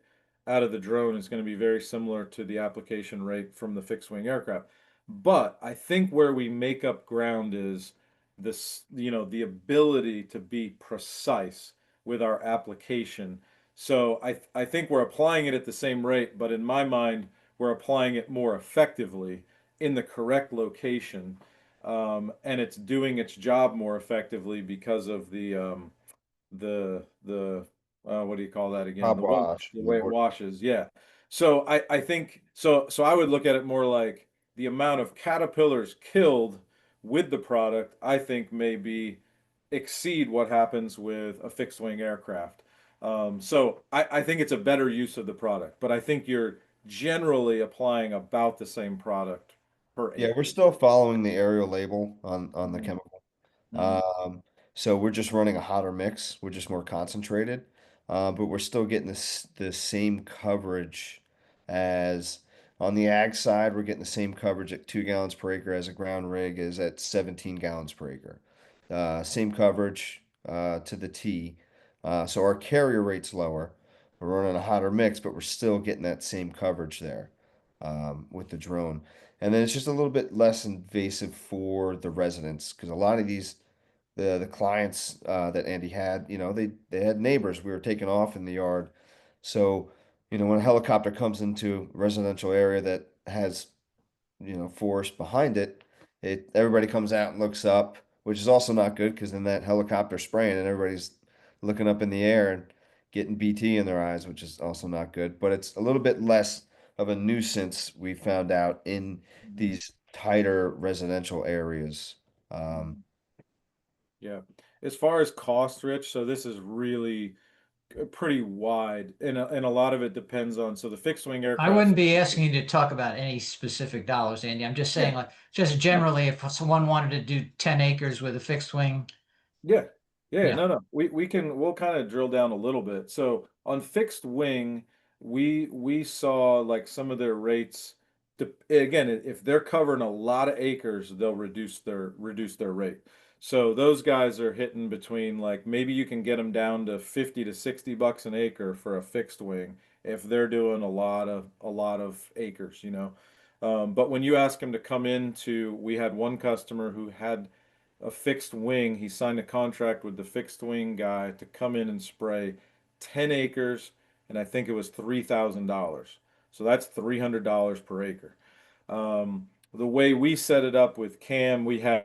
out of the drone is going to be very similar to the application rate from the fixed wing aircraft. But I think where we make up ground is this, the ability to be precise with our application. So I think we're applying it at the same rate, but in my mind, we're applying it more effectively in the correct location, and it's doing its job more effectively because of the what do you call that again? Top The wash, wash the and the way it board. washes. Yeah. So I think so I would look at it more like the amount of caterpillars killed with the product, I think maybe exceed what happens with a fixed wing aircraft. So I think it's a better use of the product, but I think you're generally applying about the same product per Yeah, we're acre. still following the aerial label on the Mhm, chemical. mhm, Um, so we're just running a hotter mix. We're just more concentrated, but we're still getting the same coverage as on the ag side. We're getting the same coverage at 2 gallons per acre as a ground rig is at 17 gallons per acre. Same coverage to the T. So our carrier rate's lower. We're running a hotter mix, but we're still getting that same coverage there with the drone. And then it's just a little bit less invasive for the residents because a lot of these the clients that Andy had, they had neighbors. We were taking off in the yard, so when a helicopter comes into a residential area that has forest behind it, everybody comes out and looks up, which is also not good because then that helicopter spraying and everybody's looking up in the air and getting BT in their eyes, which is also not good. But it's a little bit less of a nuisance we found out in mhm, these tighter residential areas. Um, mhm. Yeah. As far as cost, Rich, so this is really pretty wide, and a lot of it depends on, so the fixed wing I aircraft. wouldn't be asking you to talk about any specific dollars, Andy. I'm just saying, Yeah. like, just No. generally, if someone wanted to do 10 acres with a fixed wing, Yeah. Yeah, yeah. no. We'll kind of drill down a little bit. So on fixed wing, we saw like some of their rates. Again, if they're covering a lot of acres, they'll reduce their rate. So those guys are hitting between, like, maybe you can get them down to 50 to 60 bucks an acre for a fixed wing if they're doing a lot of acres, you know. But when you ask them to come into, we had one customer who had a fixed wing. He signed a contract with the fixed wing guy to come in and spray 10 acres, and I think it was $3,000. So that's $300 per acre. The way we set it up with Cam, we had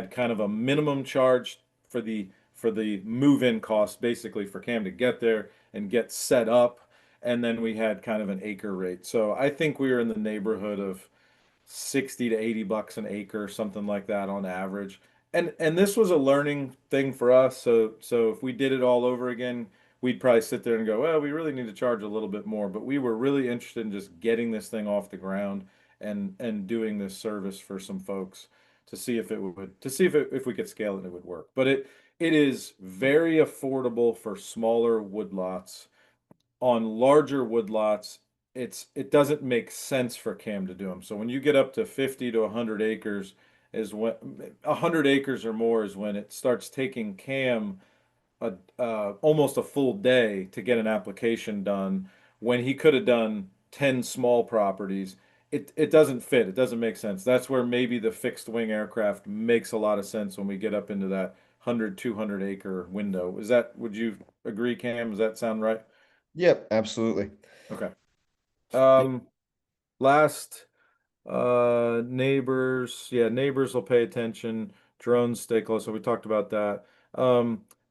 kind of a minimum charge for the move-in cost, basically for Cam to get there and get set up, and then we had kind of an acre rate. So I think we were in the neighborhood of 60 to 80 bucks an acre, something like that on average. And this was a learning thing for us. So if we did it all over again, we'd probably sit there and go, well, we really need to charge a little bit more. But we were really interested in just getting this thing off the ground and doing this service for some folks to see if it would to see if we could scale it and it would work. But it is very affordable for smaller woodlots. On larger woodlots, it doesn't make sense for Cam to do them. So when you get up to 50 to 100 acres is when 100 acres or more is when it starts taking Cam almost a full day to get an application done when he could have done 10 small properties. It doesn't fit. It doesn't make sense. That's where maybe the fixed wing aircraft makes a lot of sense when we get up into that 100, 200 acre window. Would you agree, Cam? Does that sound right? yep, absolutely. Okay. Yeah. Um, last, neighbors, yeah, neighbors will pay attention. Drones stay close. So we talked about that.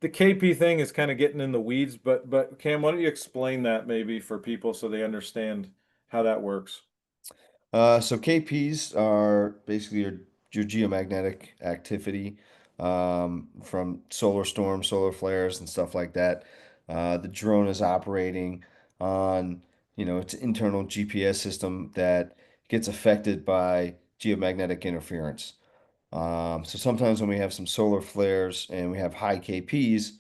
The KP thing is kind of getting in the weeds, but Cam, why don't you explain that maybe for people so they understand how that works? So KPs are basically your geomagnetic activity from solar storms, solar flares, and stuff like that. The drone is operating on, its internal GPS system that gets affected by geomagnetic interference. So sometimes when we have some solar flares and we have high KPs,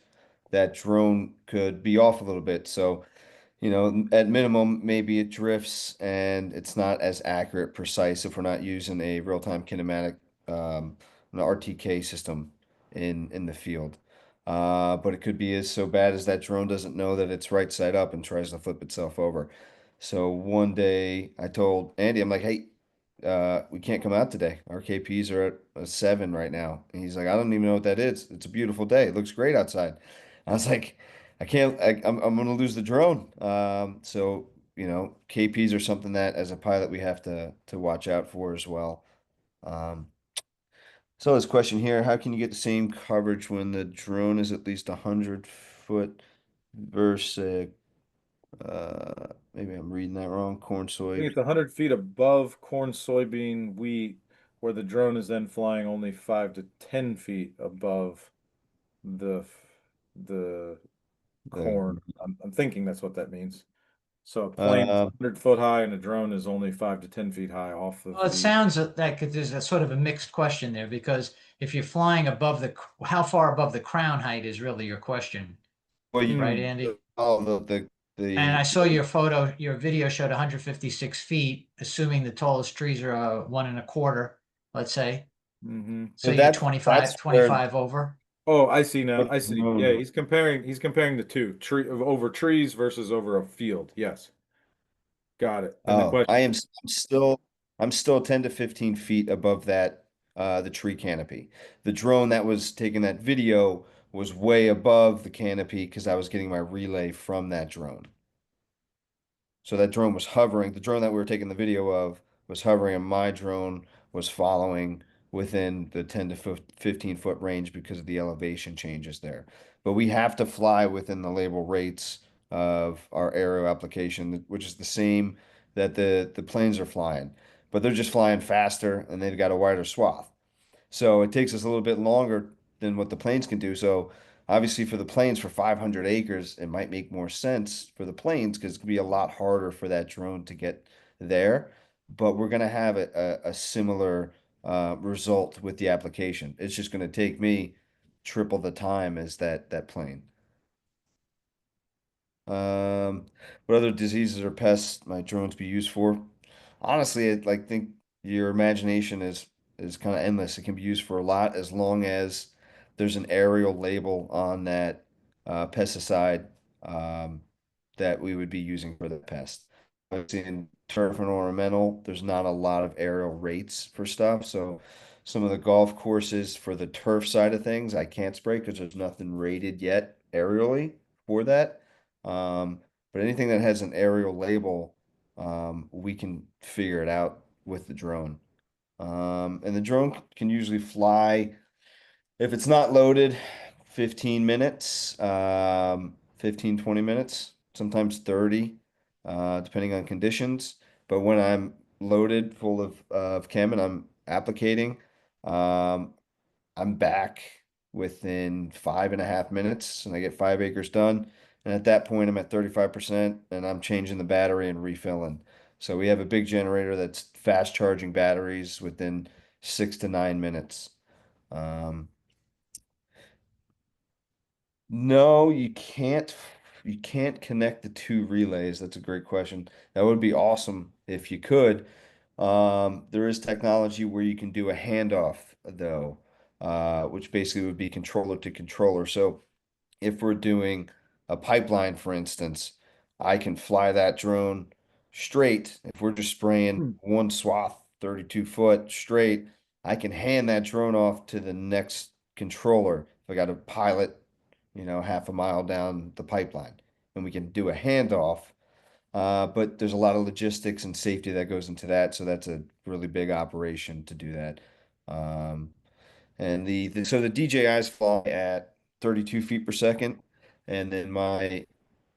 that drone could be off a little bit. So at minimum, maybe it drifts and it's not as accurate, precise if we're not using a real-time kinematic, an RTK system in the field. But it could be as so bad as that drone doesn't know that it's right side up and tries to flip itself over. So one day I told Andy, I'm like, hey, we can't come out today. Our KPs are at a 7 right now. And he's like, I don't even know what that is. It's a beautiful day. It looks great outside. I was like, I can't. I'm going to lose the drone. So KPs are something that as a pilot we have to watch out for as well. Um, so this question here: how can you get the same coverage when the drone is at least 100 foot versus maybe I'm reading that wrong. Corn, I think soy. it's 100 feet above corn, soybean, wheat, where the drone is then flying only 5 to 10 feet above the the The corn. I'm thinking that's what that means. So a plane is Uh, 100 foot high and a drone is only 5 to 10 feet high off Well, of it the. sounds like there's a sort of a mixed question there because if you're flying above how far above the crown height is really your question, well, right, Hmm. Andy? all And I the saw your video showed 156 feet, assuming the tallest trees are 1.25, let's say. So so you're that's where 25 over. Oh, I see now. the I see. Yeah, drone. he's comparing the two, tree over trees versus over a field. Yes. Got it. And the Oh, question, I'm still 10 to 15 feet above that the tree canopy. The drone that was taking that video was way above the canopy because I was getting my relay from that drone. So that drone was hovering. The drone that we were taking the video of was hovering, and my drone was following within the 10 to 15 foot range because of the elevation changes there. But we have to fly within the label rates of our aero application, which is the same that the planes are flying, but they're just flying faster and they've got a wider swath. So it takes us a little bit longer than what the planes can do. So obviously for the planes for 500 acres, it might make more sense for the planes because it's gonna be a lot harder for that drone to get there. But we're gonna have a similar result with the application. It's just gonna take me triple the time as that plane. What other diseases or pests might drones be used for? Honestly, I like think your imagination is kind of endless. It can be used for a lot as long as there's an aerial label on that pesticide um, that we would be using for the pest. Obviously, in turf and ornamental, there's not a lot of aerial rates for stuff. So some of the golf courses for the turf side of things, I can't spray because there's nothing rated yet aerially for that. But anything that has an aerial label, we can figure it out with the drone. And the drone can usually fly if it's not loaded, 15 minutes, 15, 20 minutes, sometimes 30, depending on conditions. But when I'm loaded full of chem and I'm applicating, um, I'm back within 5.5 minutes and I get 5 acres done. And at that point, I'm at 35% and I'm changing the battery and refilling. So we have a big generator that's fast charging batteries within 6 to 9 minutes. Um, no, you can't connect the two relays. That's a great question. That would be awesome if you could. There is technology where you can do a handoff though, which basically would be controller to controller. So if we're doing a pipeline, for instance, I can fly that drone straight. If we're just spraying hmm. one swath, 32 foot straight, I can hand that drone off to the next controller. If I got a pilot, half a mile down the pipeline, and we can do a handoff. But there's a lot of logistics and safety that goes into that, so that's a really big operation to do that. Um, and so the DJIs fly at 32 feet per second, and then my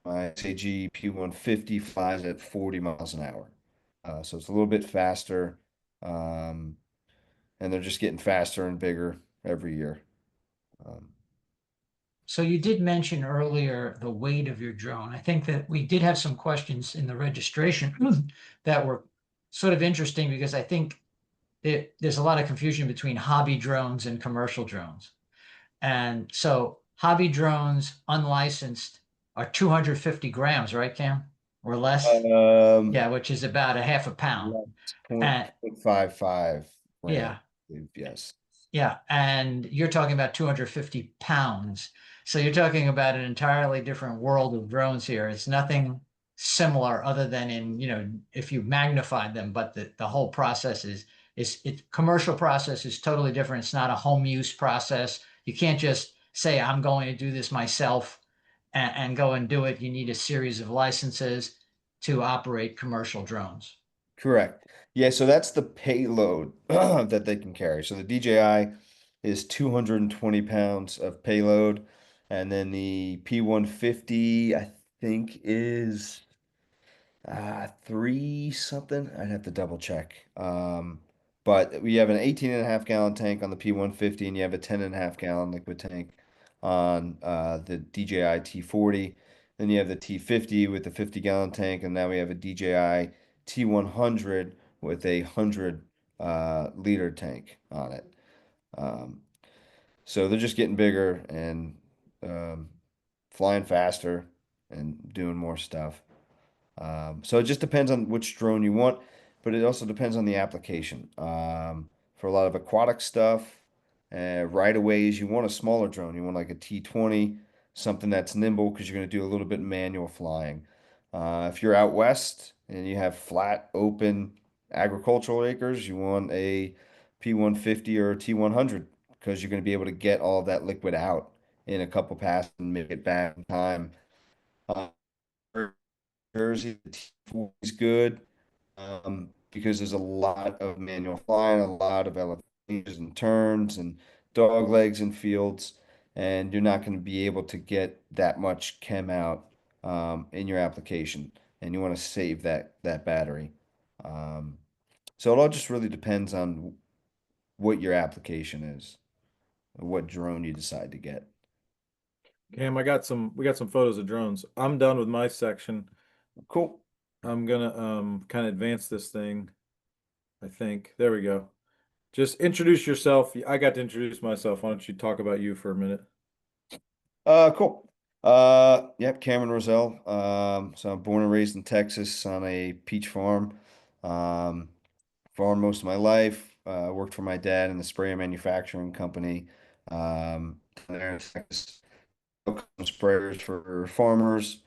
SAG P150 flies at 40 miles an hour. So it's a little bit faster, um, and they're just getting faster and bigger every year. Um, So you did mention earlier the weight of your drone. I think that we did have some questions in the registration that were sort of interesting because I think there's a lot of confusion between hobby drones and commercial drones. And so hobby drones unlicensed are 250 grams, right, Cam? Or less? um, Yeah, which is about a half a pound. point And 55 gram, yeah, yes. yeah, and you're talking about 250 pounds. So you're talking about an entirely different world of drones here. It's nothing similar other than if you magnified them, but the whole process commercial process is totally different. It's not a home use process. You can't just say, I'm going to do this myself and go and do it. You need a series of licenses to operate commercial drones. Correct. Yeah, so that's the payload that they can carry. So the DJI is 220 pounds of payload, and then the P150, I think, is three something. I'd have to double check. But we have an 18.5 gallon tank on the P150, and you have a 10.5 gallon liquid tank on the DJI T40. Then you have the T50 with the 50-gallon tank, and now we have a DJI T100 with a 100 liter tank on it. Um, so they're just getting bigger and um, flying faster and doing more stuff. So it just depends on which drone you want, but it also depends on the application. For a lot of aquatic stuff, right aways, you want a smaller drone. You want like a T20, something that's nimble because you're going to do a little bit manual flying. If you're out west and you have flat, open agricultural acres, you want a P150 or a T100 because you're going to be able to get all of that liquid out in a couple passes and make it back in time. Uh, Jersey, the T4 is good because there's a lot of manual flying, a lot of elevations and turns and dog legs and fields, and you're not going to be able to get that much chem out in your application, and you want to save that battery. Um, so it all just really depends on what your application is, what drone you decide to get. Cam, we got some photos of drones. I'm done with my section. Cool. I'm gonna kind of advance this thing, I think. There we go. Just introduce yourself. I got to introduce myself. Why don't you talk about you for a minute? Cool. Yep, Cameron Rozell. So I'm born and raised in Texas on a peach farm. Um, farmed most of my life. Worked for my dad in the spray manufacturing company. There in Texas, sprayers for farmers.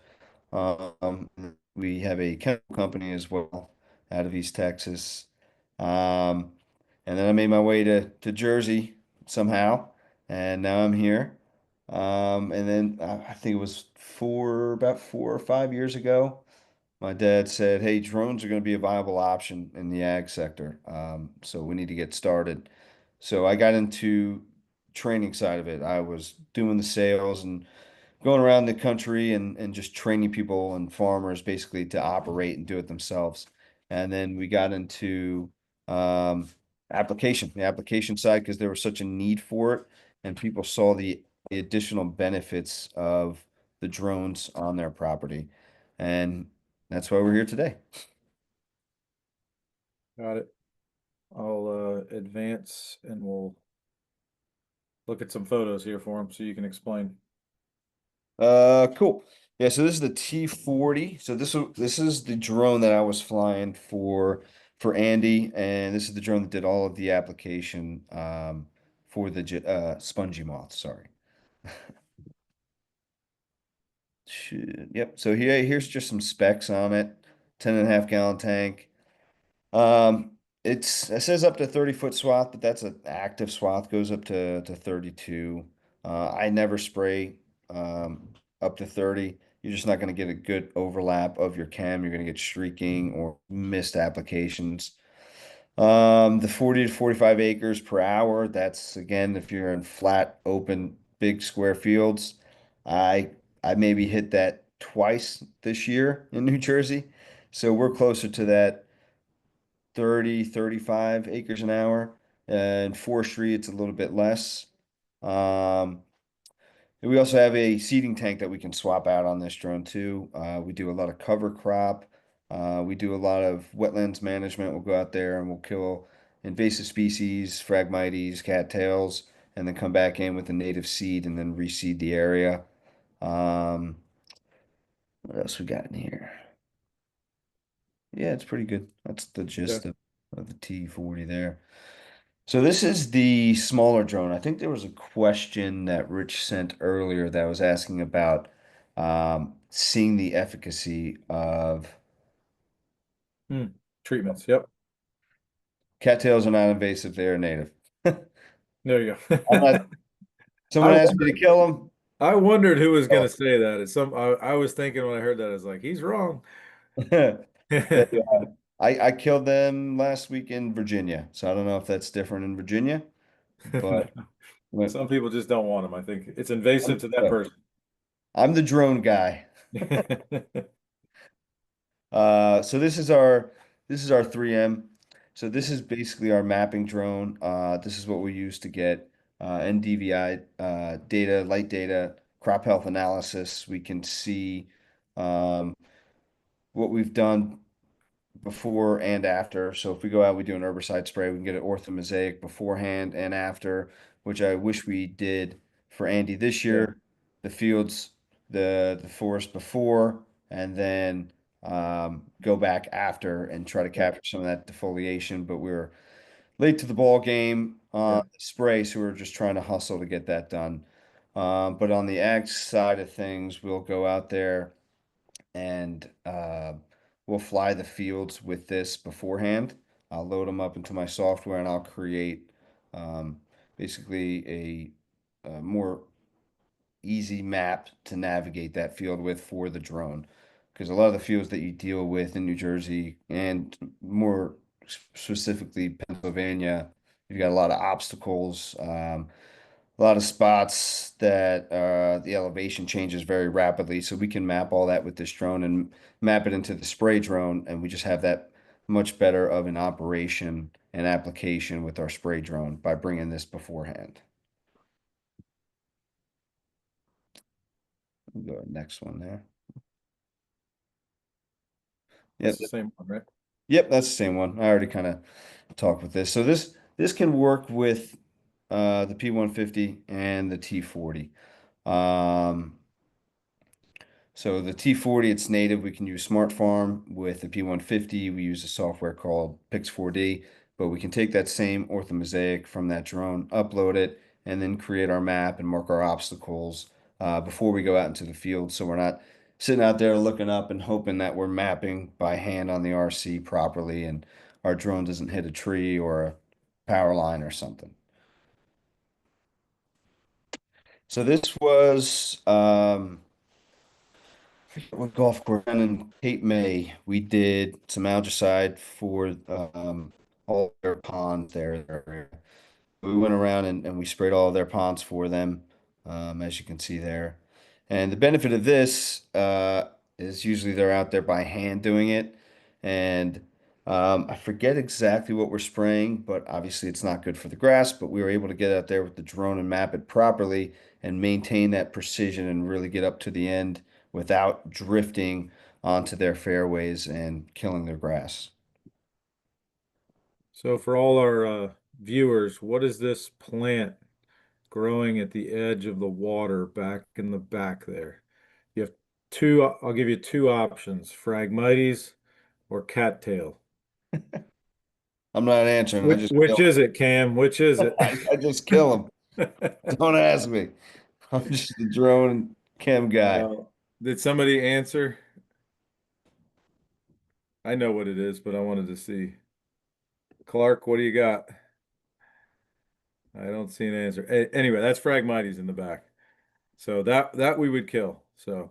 Um, we have a chemical company as well out of East Texas. Um, and then I made my way to Jersey somehow, and now I'm here. And then I think it was about 4 or 5 years ago, my dad said, "Hey, drones are going to be a viable option in the ag sector. So we need to get started." So I got into training side of it. I was doing the sales and going around the country and just training people and farmers basically to operate and do it themselves. And then we got into um, the application side, because there was such a need for it, and people saw the additional benefits of the drones on their property. And that's why we're here today. Got it. I'll advance and we'll look at some photos here for him so you can explain. Cool. Yeah, so this is the T40. So this is the drone that I was flying for Andy, and this is the drone that did all of the application for the spongy moth. Sorry. Yep. So here's just some specs on it. 10.5 gallon tank. Um, it says up to 30-foot swath, but that's an active swath, goes up to 32. I never spray up to 30. You're just not going to get a good overlap of your chem. You're going to get streaking or missed applications. The 40 to 45 acres per hour, that's again if you're in flat, open, big square fields. I I maybe hit that twice this year in New Jersey. So we're closer to that 30, 35 acres an hour. And forestry, it's a little bit less. Um, and we also have a seeding tank that we can swap out on this drone too. We do a lot of cover crop. We do a lot of wetlands management. We'll go out there and we'll kill invasive species, Phragmites, cattails, and then come back in with a native seed and then reseed the area. Um, what else we got in here? Yeah, it's pretty good. That's the Yeah. gist of the T40 there. So this is the smaller drone. I think there was a question that Rich sent earlier that was asking about seeing the efficacy of Hmm. Treatments. Yep. cattails are not invasive, they are native. There you I'm go. not, I someone asked me to kill I wondered who was them. gonna say that. It's I was thinking when I heard that, I was like, he's wrong. Oh. I killed them last week in Virginia. So I don't know if that's different in Virginia, but Some people just don't want them. I think it's invasive I'm, to that person. I'm the drone guy. So this is our 3M. So this is basically our mapping drone. This is what we use to get NDVI data, light data, crop health analysis. We can see What we've done before and after. So if we go out, we do an herbicide spray, we can get an orthomosaic beforehand and after, which I wish we did for Andy this Yeah. year. The fields, the forest before, and then go back after and try to Yeah. capture some of that defoliation. But we were late to the ball game Yeah. on the spray, so we were just trying to hustle to get that done. But on the ag side of things, we'll go out there and we'll fly the fields with this beforehand. I'll load them up into my software and I'll create um, basically a more easy map to navigate that field with for the drone. Because a lot of the fields that you deal with in New Jersey and more specifically Pennsylvania, you've got a lot of obstacles. A lot of spots that the elevation changes very rapidly. So we can map all that with this drone and map it into the spray drone, and we just have that much better of an operation and application with our spray drone by bringing this beforehand. We'll go to the next one there. That's Yep, the same one, right? yep, that's the same one. I already kind of talked with this. So this can work with the P150 and the T40. Um, So the T40, it's native. We can use Smart Farm. With the P150, we use a software called Pix4D, but we can take that same orthomosaic from that drone, upload it, and then create our map and mark our obstacles before we go out into the field. So we're not sitting out there looking up and hoping that we're mapping by hand on the RC properly and our drone doesn't hit a tree or a power line or something. So this was what golf course down in Cape May, we did some algicide for all their ponds there. We went around and we sprayed all their ponds for them, as you can see there. And the benefit of this is usually they're out there by hand doing it. And I forget exactly what we're spraying, but obviously it's not good for the grass. But we were able to get out there with the drone and map it properly and maintain that precision and really get up to the end without drifting onto their fairways and killing their grass. So for all our viewers, what is this plant growing at the edge of the water back in the back there? You have two, I'll give you two options, Phragmites or cattail. I'm not answering. I just Which kill is it, Cam? Which is it? 'em. I just kill them. Don't ask me. I'm just the drone chem guy. Did somebody answer? I know what it is, but I wanted to see. Clark, what do you got? I don't see an answer. Anyway, that's Phragmites in the back. So that we would kill. So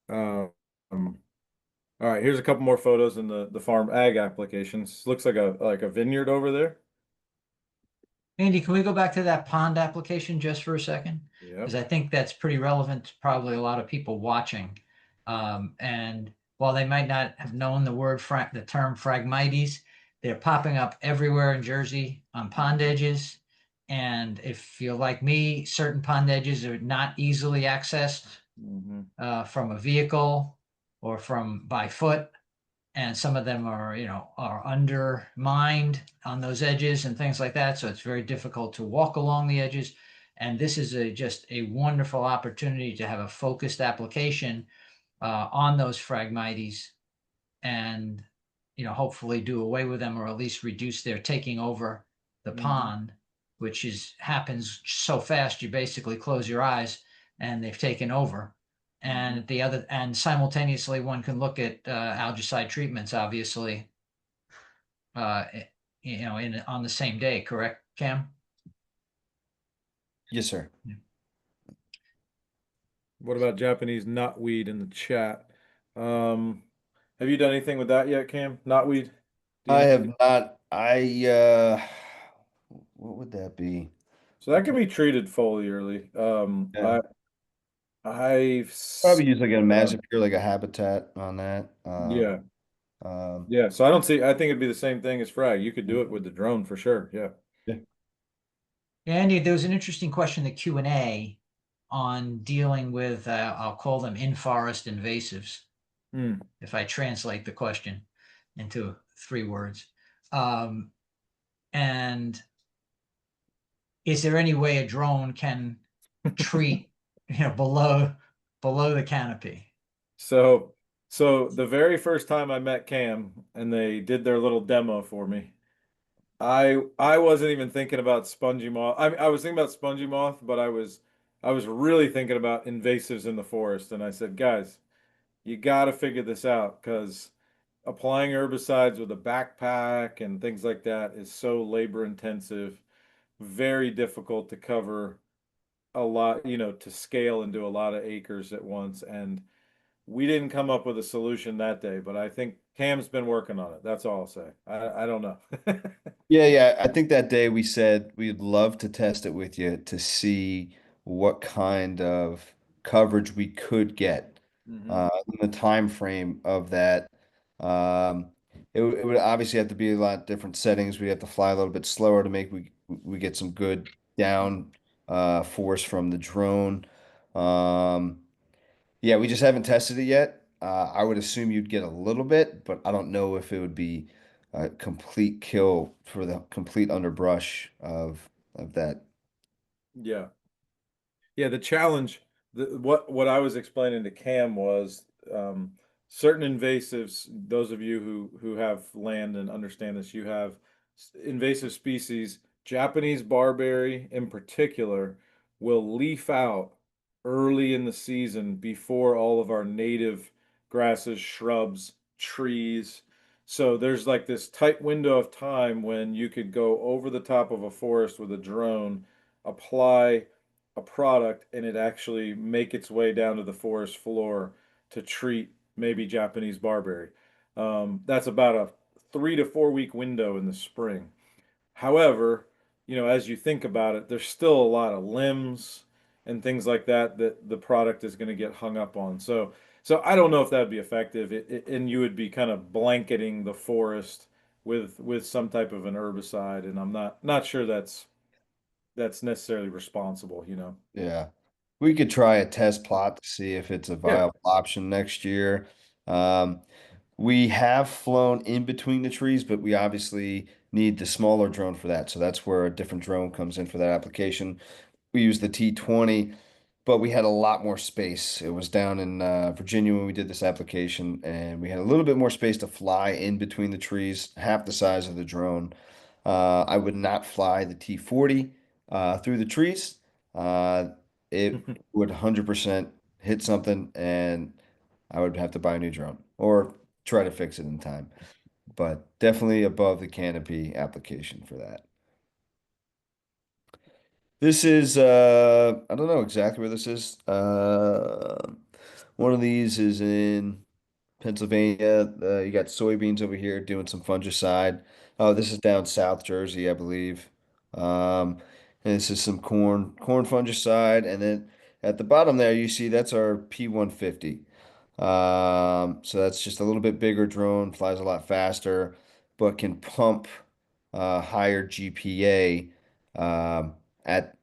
um all right, here's a couple more photos in the farm ag applications. Looks like a vineyard over there. Andy, can we go back to that pond application just for a second? Yep. Because I think that's pretty relevant to probably a lot of people watching. And while they might not have known the term Phragmites, they're popping up everywhere in Jersey on pond edges. And if you're like me, certain pond edges are not easily accessed from a vehicle or from by foot. And some of them are, are undermined on those edges and things like that. So it's very difficult to walk along the edges. And this is just a wonderful opportunity to have a focused application on those Phragmites and, hopefully do away with them or at least reduce their taking over the pond, which happens so fast. You basically close your eyes and they've taken over. And simultaneously one can look at algicide treatments, obviously, on the same day, correct, Cam? Yes, sir. What about Japanese knotweed in the chat? Have you done anything with that yet, Cam? Knotweed? I have not. What would that be? So that can be treated foliarly. Yeah. I've Probably use like a Mazipure, like a habitat on that. yeah. Um, Yeah, so I think it'd be the same thing as frag. You could do it with the drone for sure. Yeah. yeah. Andy, there was an interesting question in the Q&A on dealing with, I'll call them in-forest invasives, Hmm. if I translate the question into 3 words. Um, and is there any way a drone can treat, below the canopy? So, so the very first time I met Cam and they did their little demo for me, I wasn't even thinking about spongy moth. I was thinking about spongy moth, but I was really thinking about invasives in the forest. And I said, guys, you got to figure this out because applying herbicides with a backpack and things like that is so labor intensive, very difficult to cover a lot, to scale and do a lot of acres at once. And we didn't come up with a solution that day, but I think Cam's been working on it. That's all I'll say. I don't know. Yeah, yeah. I think that day we said we'd love to test it with you to see what kind of coverage we could get Hmm. in the time frame of that. It would obviously have to be a lot different settings. We have to fly a little bit slower to make we get some good down force from the drone. Um, yeah, we just haven't tested it yet. I would assume you'd get a little bit, but I don't know if it would be a complete kill for the complete underbrush of that. Yeah. Yeah, the challenge, what I was explaining to Cam was certain invasives, those of you who have land and understand this, you have invasive species, Japanese barberry in particular, will leaf out early in the season before all of our native grasses, shrubs, trees. So there's like this tight window of time when you could go over the top of a forest with a drone, apply a product and it actually make its way down to the forest floor to treat maybe Japanese barberry. That's about a 3 to 4 week window in the spring. However, as you think about it, there's still a lot of limbs and things like that that the product is going to get hung up on. So I don't know if that would be effective, and you would be kind of blanketing the forest with some type of an herbicide, and I'm not sure that's necessarily responsible. Yeah. We could try a test plot to see if it's a Yeah. viable option next year. Um, we have flown in between the trees, but we obviously need the smaller drone for that. So that's where a different drone comes in for that application. We use the T20, but we had a lot more space. It was down in Virginia when we did this application, and we had a little bit more space to fly in between the trees, half the size of the drone. I would not fly the T40 through the trees. Uh, it would 100% hit something, and I would have to buy a new drone or try to fix it in time. But definitely above the canopy application for that. This is I don't know exactly where this is. One of these is in Pennsylvania. You got soybeans over here doing some fungicide. Oh, this is down South Jersey, I believe. And this is some corn fungicide, and then at the bottom there you see that's our P150. So that's just a little bit bigger drone, flies a lot faster, but can pump higher GPA at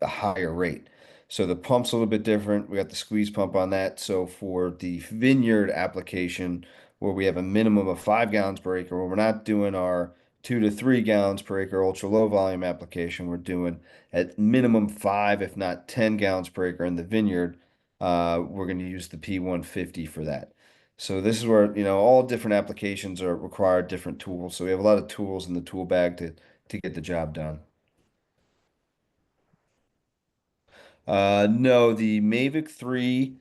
a higher rate. So the pump's a little bit different. We got the squeeze pump on that. So for the vineyard application, where we have a minimum of 5 gallons per acre, where we're not doing our 2 to 3 gallons per acre ultra low volume application, we're doing at minimum 5, if not 10 gallons per acre in the vineyard. We're going to use the P150 for that. So this is where, all different applications are require different tools. So we have a lot of tools in the tool bag to get the job done. No, the Mavic 3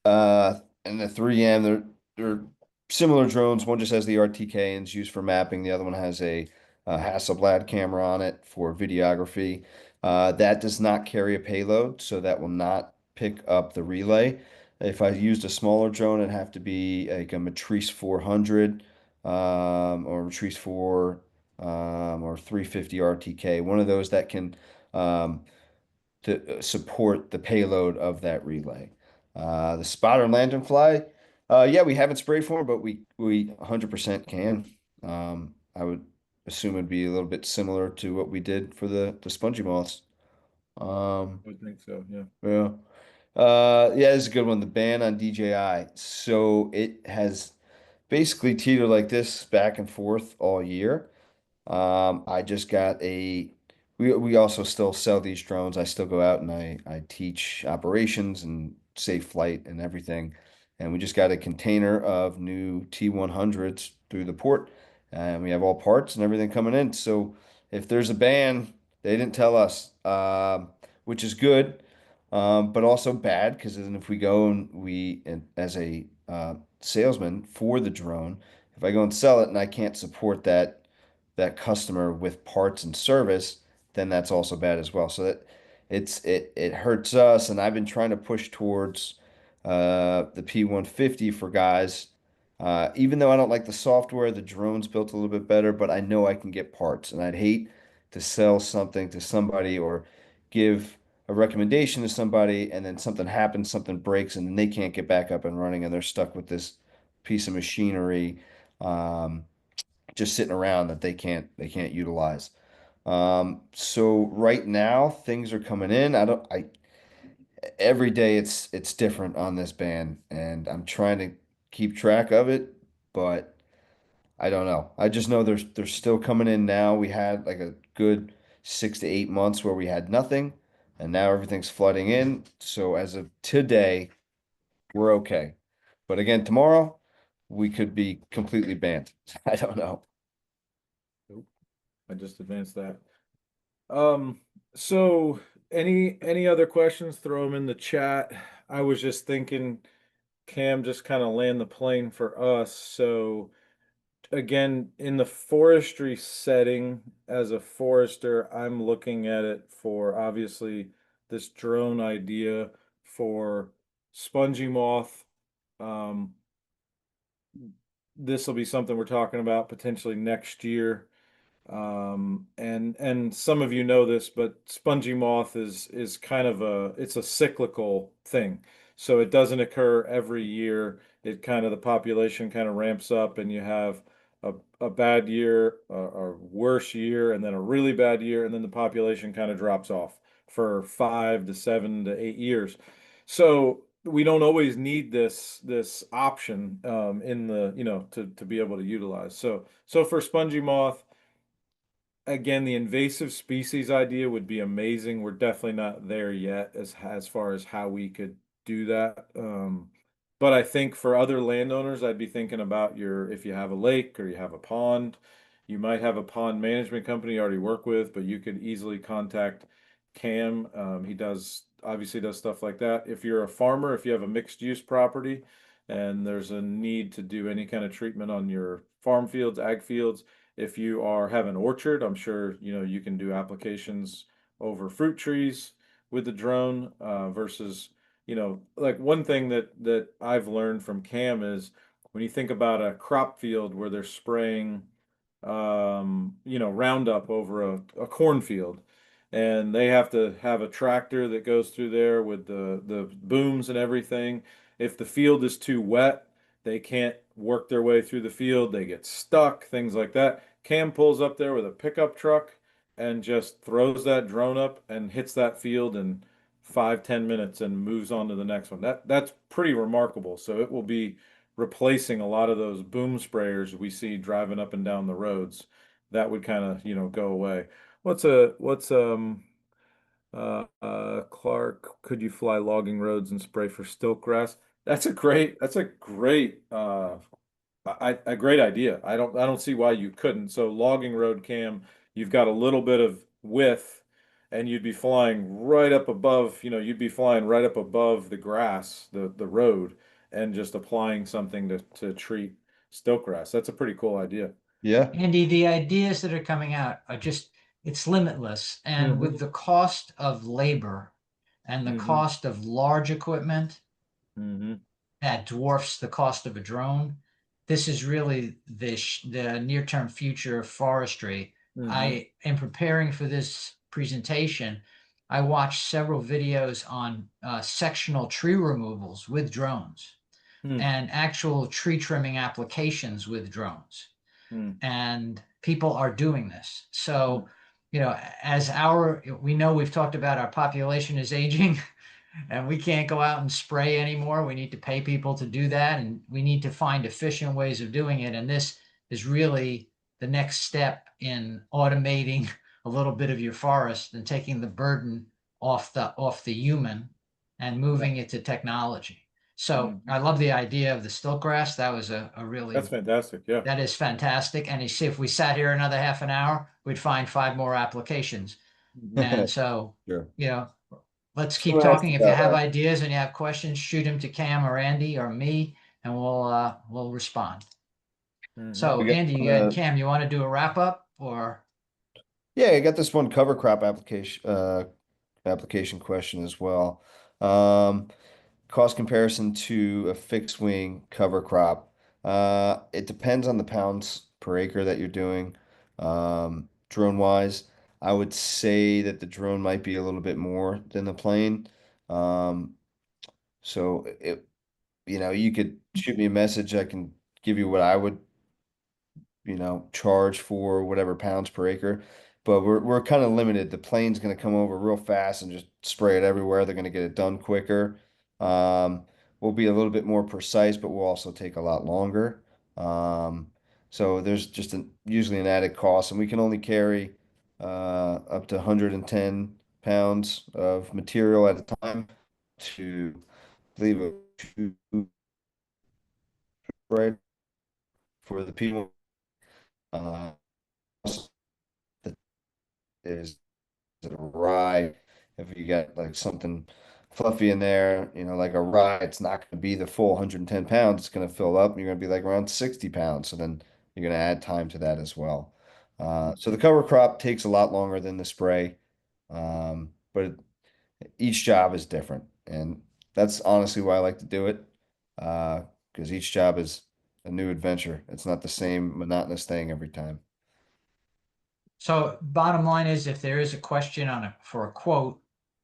and the 3M, they're similar drones. One just has the RTK and is used for mapping. The other one has a Hasselblad camera on it for videography. That does not carry a payload, so that will not pick up the relay. If I used a smaller drone, it'd have to be like a Matrice 400 or Matrice 4 or 350 RTK, one of those that can um, to support the payload of that relay. The spotter and lanternfly, yeah, we haven't sprayed for them, but we 100% can. I would assume it'd be a little bit similar to what we did for the spongy moths. I would think so, yeah. Yeah. Yeah, this is a good one. The ban on DJI. So it has basically teetered like this back and forth all year. I just got we also still sell these drones. I still go out and I teach operations and safe flight and everything. And we just got a container of new T100s through the port, and we have all parts and everything coming in. So if there's a ban, they didn't tell us, which is good, but also bad because then if we go and as a salesman for the drone, if I go and sell it and I can't support that customer with parts and service, then that's also bad as well. So that it hurts us, and I've been trying to push towards the P150 for guys. Even though I don't like the software, the drone's built a little bit better, but I know I can get parts, and I'd hate to sell something to somebody or give a recommendation to somebody, and then something happens, something breaks, and then they can't get back up and running, and they're stuck with this piece of machinery. Just sitting around that they can't utilize. So right now things are coming in. I every day it's different on this band, and I'm trying to keep track of it, but I don't know. I just know they're still coming in now. We had like a good 6 to 8 months where we had nothing, and now everything's flooding in. So as of today, we're okay. But again, tomorrow we could be completely banned. I don't know. Nope. I just advanced that. So any other questions? Throw them in the chat. I was just thinking, Cam, just kind of land the plane for us. So again, in the forestry setting, as a forester, I'm looking at it for obviously this drone idea for spongy moth. Um, this will be something we're talking about potentially next year. And some of you know this, but spongy moth is kind of it's a cyclical thing. So it doesn't occur every year. It kind of the population kind of ramps up, and you have a bad year, a worse year, and then a really bad year, and then the population kind of drops off for 5 to 7 to 8 years. So we don't always need this option in the to be able to utilize. So for spongy moth. Again, the invasive species idea would be amazing. We're definitely not there yet as far as how we could do that. But I think for other landowners, I'd be thinking about if you have a lake or you have a pond, you might have a pond management company you already work with, but you could easily contact Cam. He obviously does stuff like that. If you're a farmer, if you have a mixed use property and there's a need to do any kind of treatment on your farm fields, ag fields, if you have an orchard, I'm sure you can do applications over fruit trees with the drone versus like one thing that I've learned from Cam is when you think about a crop field where they're spraying Roundup over a cornfield, and they have to have a tractor that goes through there with the booms and everything. If the field is too wet, they can't work their way through the field. They get stuck, things like that. Cam pulls up there with a pickup truck and just throws that drone up and hits that field in 5, 10 minutes and moves on to the next one. That's pretty remarkable. So it will be replacing a lot of those boom sprayers we see driving up and down the roads. That would kind of, go away. What's Clark, could you fly logging roads and spray for stilt grass? That's a great idea. I don't see why you couldn't. So logging road, Cam, you've got a little bit of width, and you'd be flying right up above, the grass, the road, and just applying something to treat stilt grass. That's a pretty cool idea. Yeah. Andy, the ideas that are coming out are it's limitless. And with the cost of labor and the Mm-hmm. cost of large equipment Mm-hmm. that dwarfs the cost of a drone, this is really the near-term future of forestry. Mm-hmm. I am preparing for this presentation. I watched several videos on sectional tree removals with drones and actual tree trimming applications with drones. And people are doing this. So, as we know, we've talked about our population is aging. And we can't go out and spray anymore. We need to pay people to do that, and we need to find efficient ways of doing it. And this is really the next step in automating a little bit of your forest and taking the burden off the human and moving it to technology. So Mhm. I love the idea of the stilt grass. That was a That's really fantastic. Yeah. that is fantastic. And you see, if we sat here another half an hour, we'd find 5 more applications. And so, Sure. you know, let's keep Someone asked talking. If you about have ideas and you have questions, shoot them to Cam or Andy or me, and we'll respond. Mhm. So we got Andy, Cam, you want to do a wrap up or? yeah, I got this one cover crop application question as well. Um, Cost comparison to a fixed wing cover crop. It depends on the pounds per acre that you're doing. Drone wise, I would say that the drone might be a little bit more than the plane. Um, so you could shoot me a message. I can give you what I would charge for whatever pounds per acre. But we're kind of limited. The plane's going to come over real fast and just spray it everywhere. They're going to get it done quicker. Um, we'll be a little bit more precise, but we'll also take a lot longer. So there's just usually an added cost, and we can only carry up to 110 pounds of material at a time to leave a right for the people. Uh, that is a rye. If you got like something fluffy in there, like a rye, it's not going to be the full 110 pounds. It's going to fill up. And you're going to be like around 60 pounds. So then you're going to add time to that as well. So the cover crop takes a lot longer than the spray, but each job is different, and that's honestly why I like to do it. Because each job is a new adventure. It's not the same monotonous thing every time. So bottom line is, if there is a question for a quote,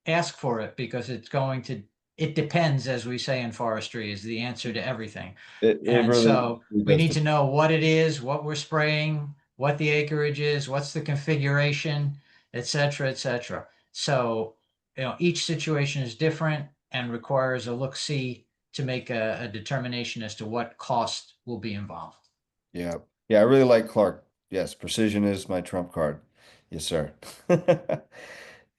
ask for it because it depends, as we say in forestry, is the answer to everything. It And really so we does. need to know what it is, what we're spraying, what the acreage is, what's the configuration, et cetera, et cetera. So, each situation is different and requires a look-see to make a determination as to what cost will be involved. Yeah. Yeah, I really like Clark. Yes, precision is my trump card. Yes, sir.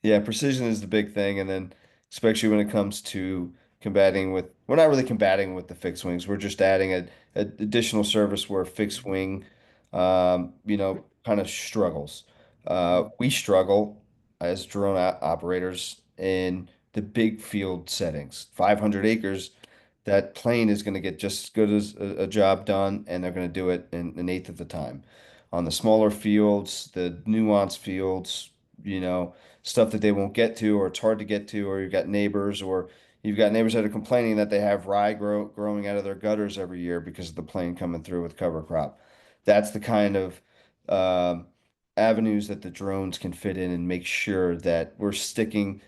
Yeah, precision is the big thing. And then especially when it comes to we're not really combating with the fixed wings. We're just adding a additional service where fixed wing, kind of struggles. We struggle as drone operators in the big field settings. 500 acres, that plane is going to get just as good as a job done, and they're going to do it in an eighth of the time. On the smaller fields, the nuanced fields, stuff that they won't get to, or it's hard to get to, or you've got neighbors that are complaining that they have rye growing out of their gutters every year because of the plane coming through with cover crop. That's the kind of um avenues that the drones can fit in and make sure that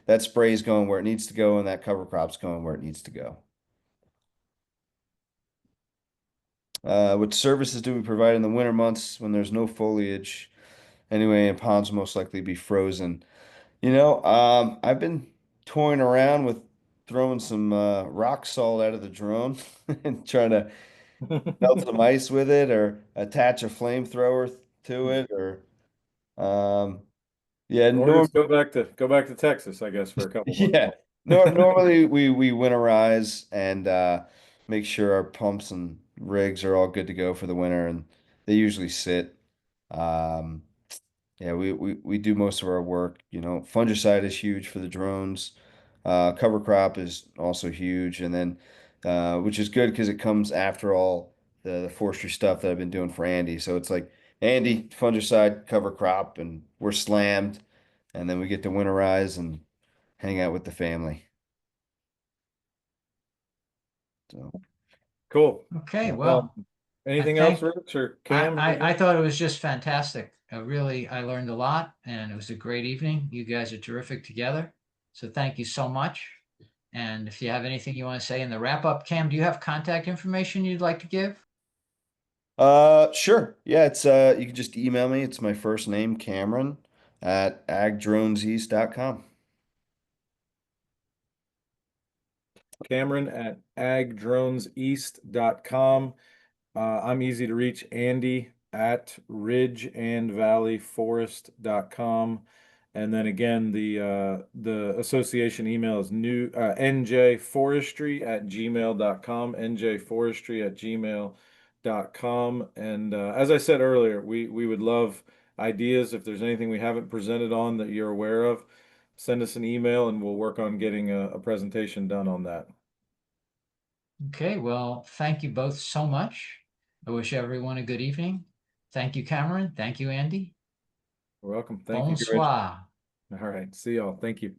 that spray is going where it needs to go and that cover crop's going where it needs to go. What services do we provide in the winter months when there's no foliage? Anyway, and ponds will most likely be frozen. I've been toying around with throwing some rock salt out of the drone and trying to melt some ice with it or attach a flamethrower to it or um, yeah, Or just go back to Texas, I guess, for a couple months. yeah. Normally we winterize and make sure our pumps and rigs are all good to go for the winter, and they usually sit. Um, yeah, we do most of our work. Fungicide is huge for the drones. Cover crop is also huge, and then which is good because it comes after all the forestry stuff that I've been doing for Andy. So it's like Andy, fungicide, cover crop, and we're slammed, and then we get to winterize and hang out with the family. So, Cool. Okay, Um, well, I anything else, thank Rich or I, Cam? I I thought it was just fantastic. I learned a lot, and it was a great evening. You guys are terrific together. So thank you so much. And if you have anything you want to say in the wrap up, Cam, do you have contact information you'd like to give? sure. Yeah, it's you can just email me. It's my first name, Cameron at agdroneseast.com. Cameron at agdroneseast.com. I'm easy to reach. Andy at ridgeandvalleyforest.com. And then again, the association email is njforestry@gmail.com, njforestry@gmail.com. And as I said earlier, we would love ideas. If there's anything we haven't presented on that you're aware of, send us an email and we'll work on getting a presentation done on that. Okay, well, thank you both so much. I wish everyone a good evening. Thank you, Cameron. Thank you, Andy. You're welcome. Thank you, Rich. Bonsoir. All right. See y'all. Thank you.